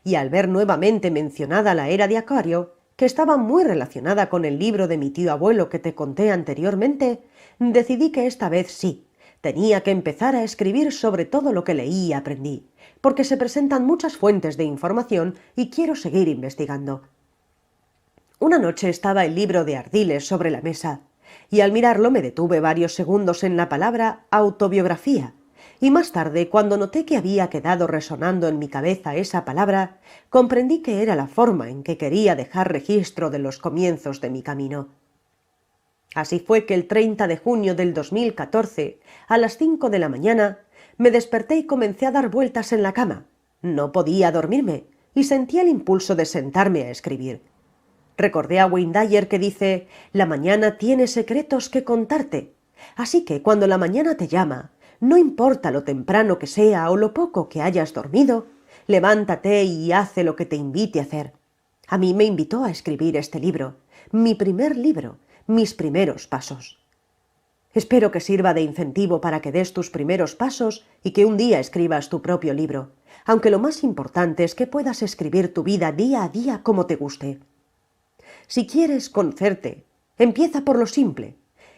y al ver nuevamente mencionada la era de Acuario, que estaba muy relacionada con el libro de mi tío abuelo que te conté anteriormente, decidí que esta vez sí, tenía que empezar a escribir sobre todo lo que leí y aprendí, porque se presentan muchas fuentes de información y quiero seguir investigando. Una noche estaba el libro de Ardiles sobre la mesa, y al mirarlo me detuve varios segundos en la palabra autobiografía, y más tarde, cuando noté que había quedado resonando en mi cabeza esa palabra, comprendí que era la forma en que quería dejar registro de los comienzos de mi camino. Así fue que el 30 de junio del 2014, a las 5 de la mañana, me desperté y comencé a dar vueltas en la cama. No podía dormirme, y sentí el impulso de sentarme a escribir. Recordé a Wayne Dyer que dice: «La mañana tiene secretos que contarte». Así que cuando la mañana te llama, no importa lo temprano que sea o lo poco que hayas dormido, levántate y haz lo que te invite a hacer. A mí me invitó a escribir este libro, mi primer libro, mis primeros pasos. Espero que sirva de incentivo para que des tus primeros pasos y que un día escribas tu propio libro, aunque lo más importante es que puedas escribir tu vida día a día como te guste. Si quieres conocerte, empieza por lo simple.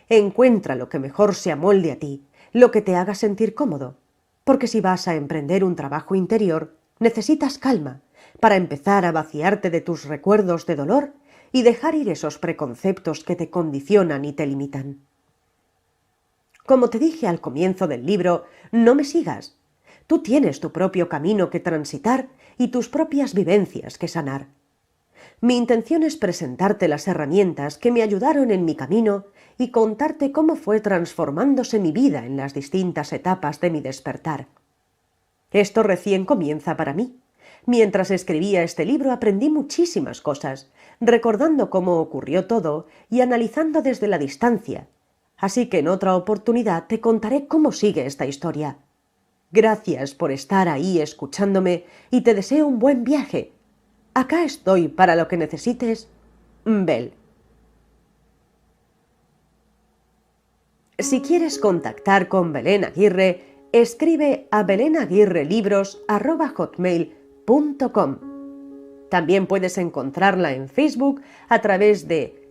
Encuentra lo que mejor se amolde a ti, lo que te haga sentir cómodo. Porque si vas a emprender un trabajo interior, necesitas calma para empezar a vaciarte de tus recuerdos de dolor y dejar ir esos preconceptos que te condicionan y te limitan. Como te dije al comienzo del libro, no me sigas. Tú tienes tu propio camino que transitar y tus propias vivencias que sanar. Mi intención es presentarte las herramientas que me ayudaron en mi camino y contarte cómo fue transformándose mi vida en las distintas etapas de mi despertar. Esto recién comienza para mí. Mientras escribía este libro aprendí muchísimas cosas, recordando cómo ocurrió todo y analizando desde la distancia. Así que en otra oportunidad te contaré cómo sigue esta historia. Gracias por estar ahí escuchándome y te deseo un buen viaje. Acá estoy para lo que necesites. Bel. Si quieres contactar con Belén Aguirre, escribe a belenaguirrelibros@hotmail.com. También puedes encontrarla en Facebook a través de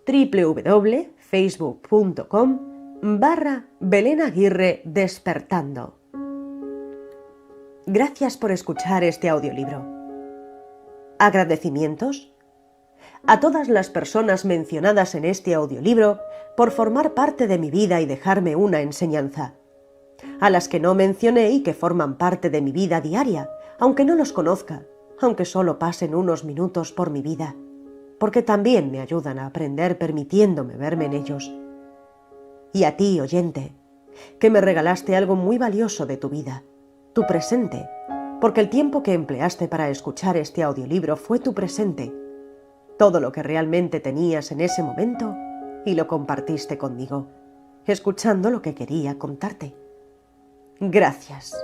www.facebook.com/Belén Aguirre Despertando. Gracias por escuchar este audiolibro. Agradecimientos a todas las personas mencionadas en este audiolibro por formar parte de mi vida y dejarme una enseñanza. A las que no mencioné y que forman parte de mi vida diaria, aunque no los conozca, aunque solo pasen unos minutos por mi vida, porque también me ayudan a aprender permitiéndome verme en ellos. Y a ti, oyente, que me regalaste algo muy valioso de tu vida, tu presente, porque el tiempo que empleaste para escuchar este audiolibro fue tu presente, todo lo que realmente tenías en ese momento, y lo compartiste conmigo, escuchando lo que quería contarte. Gracias.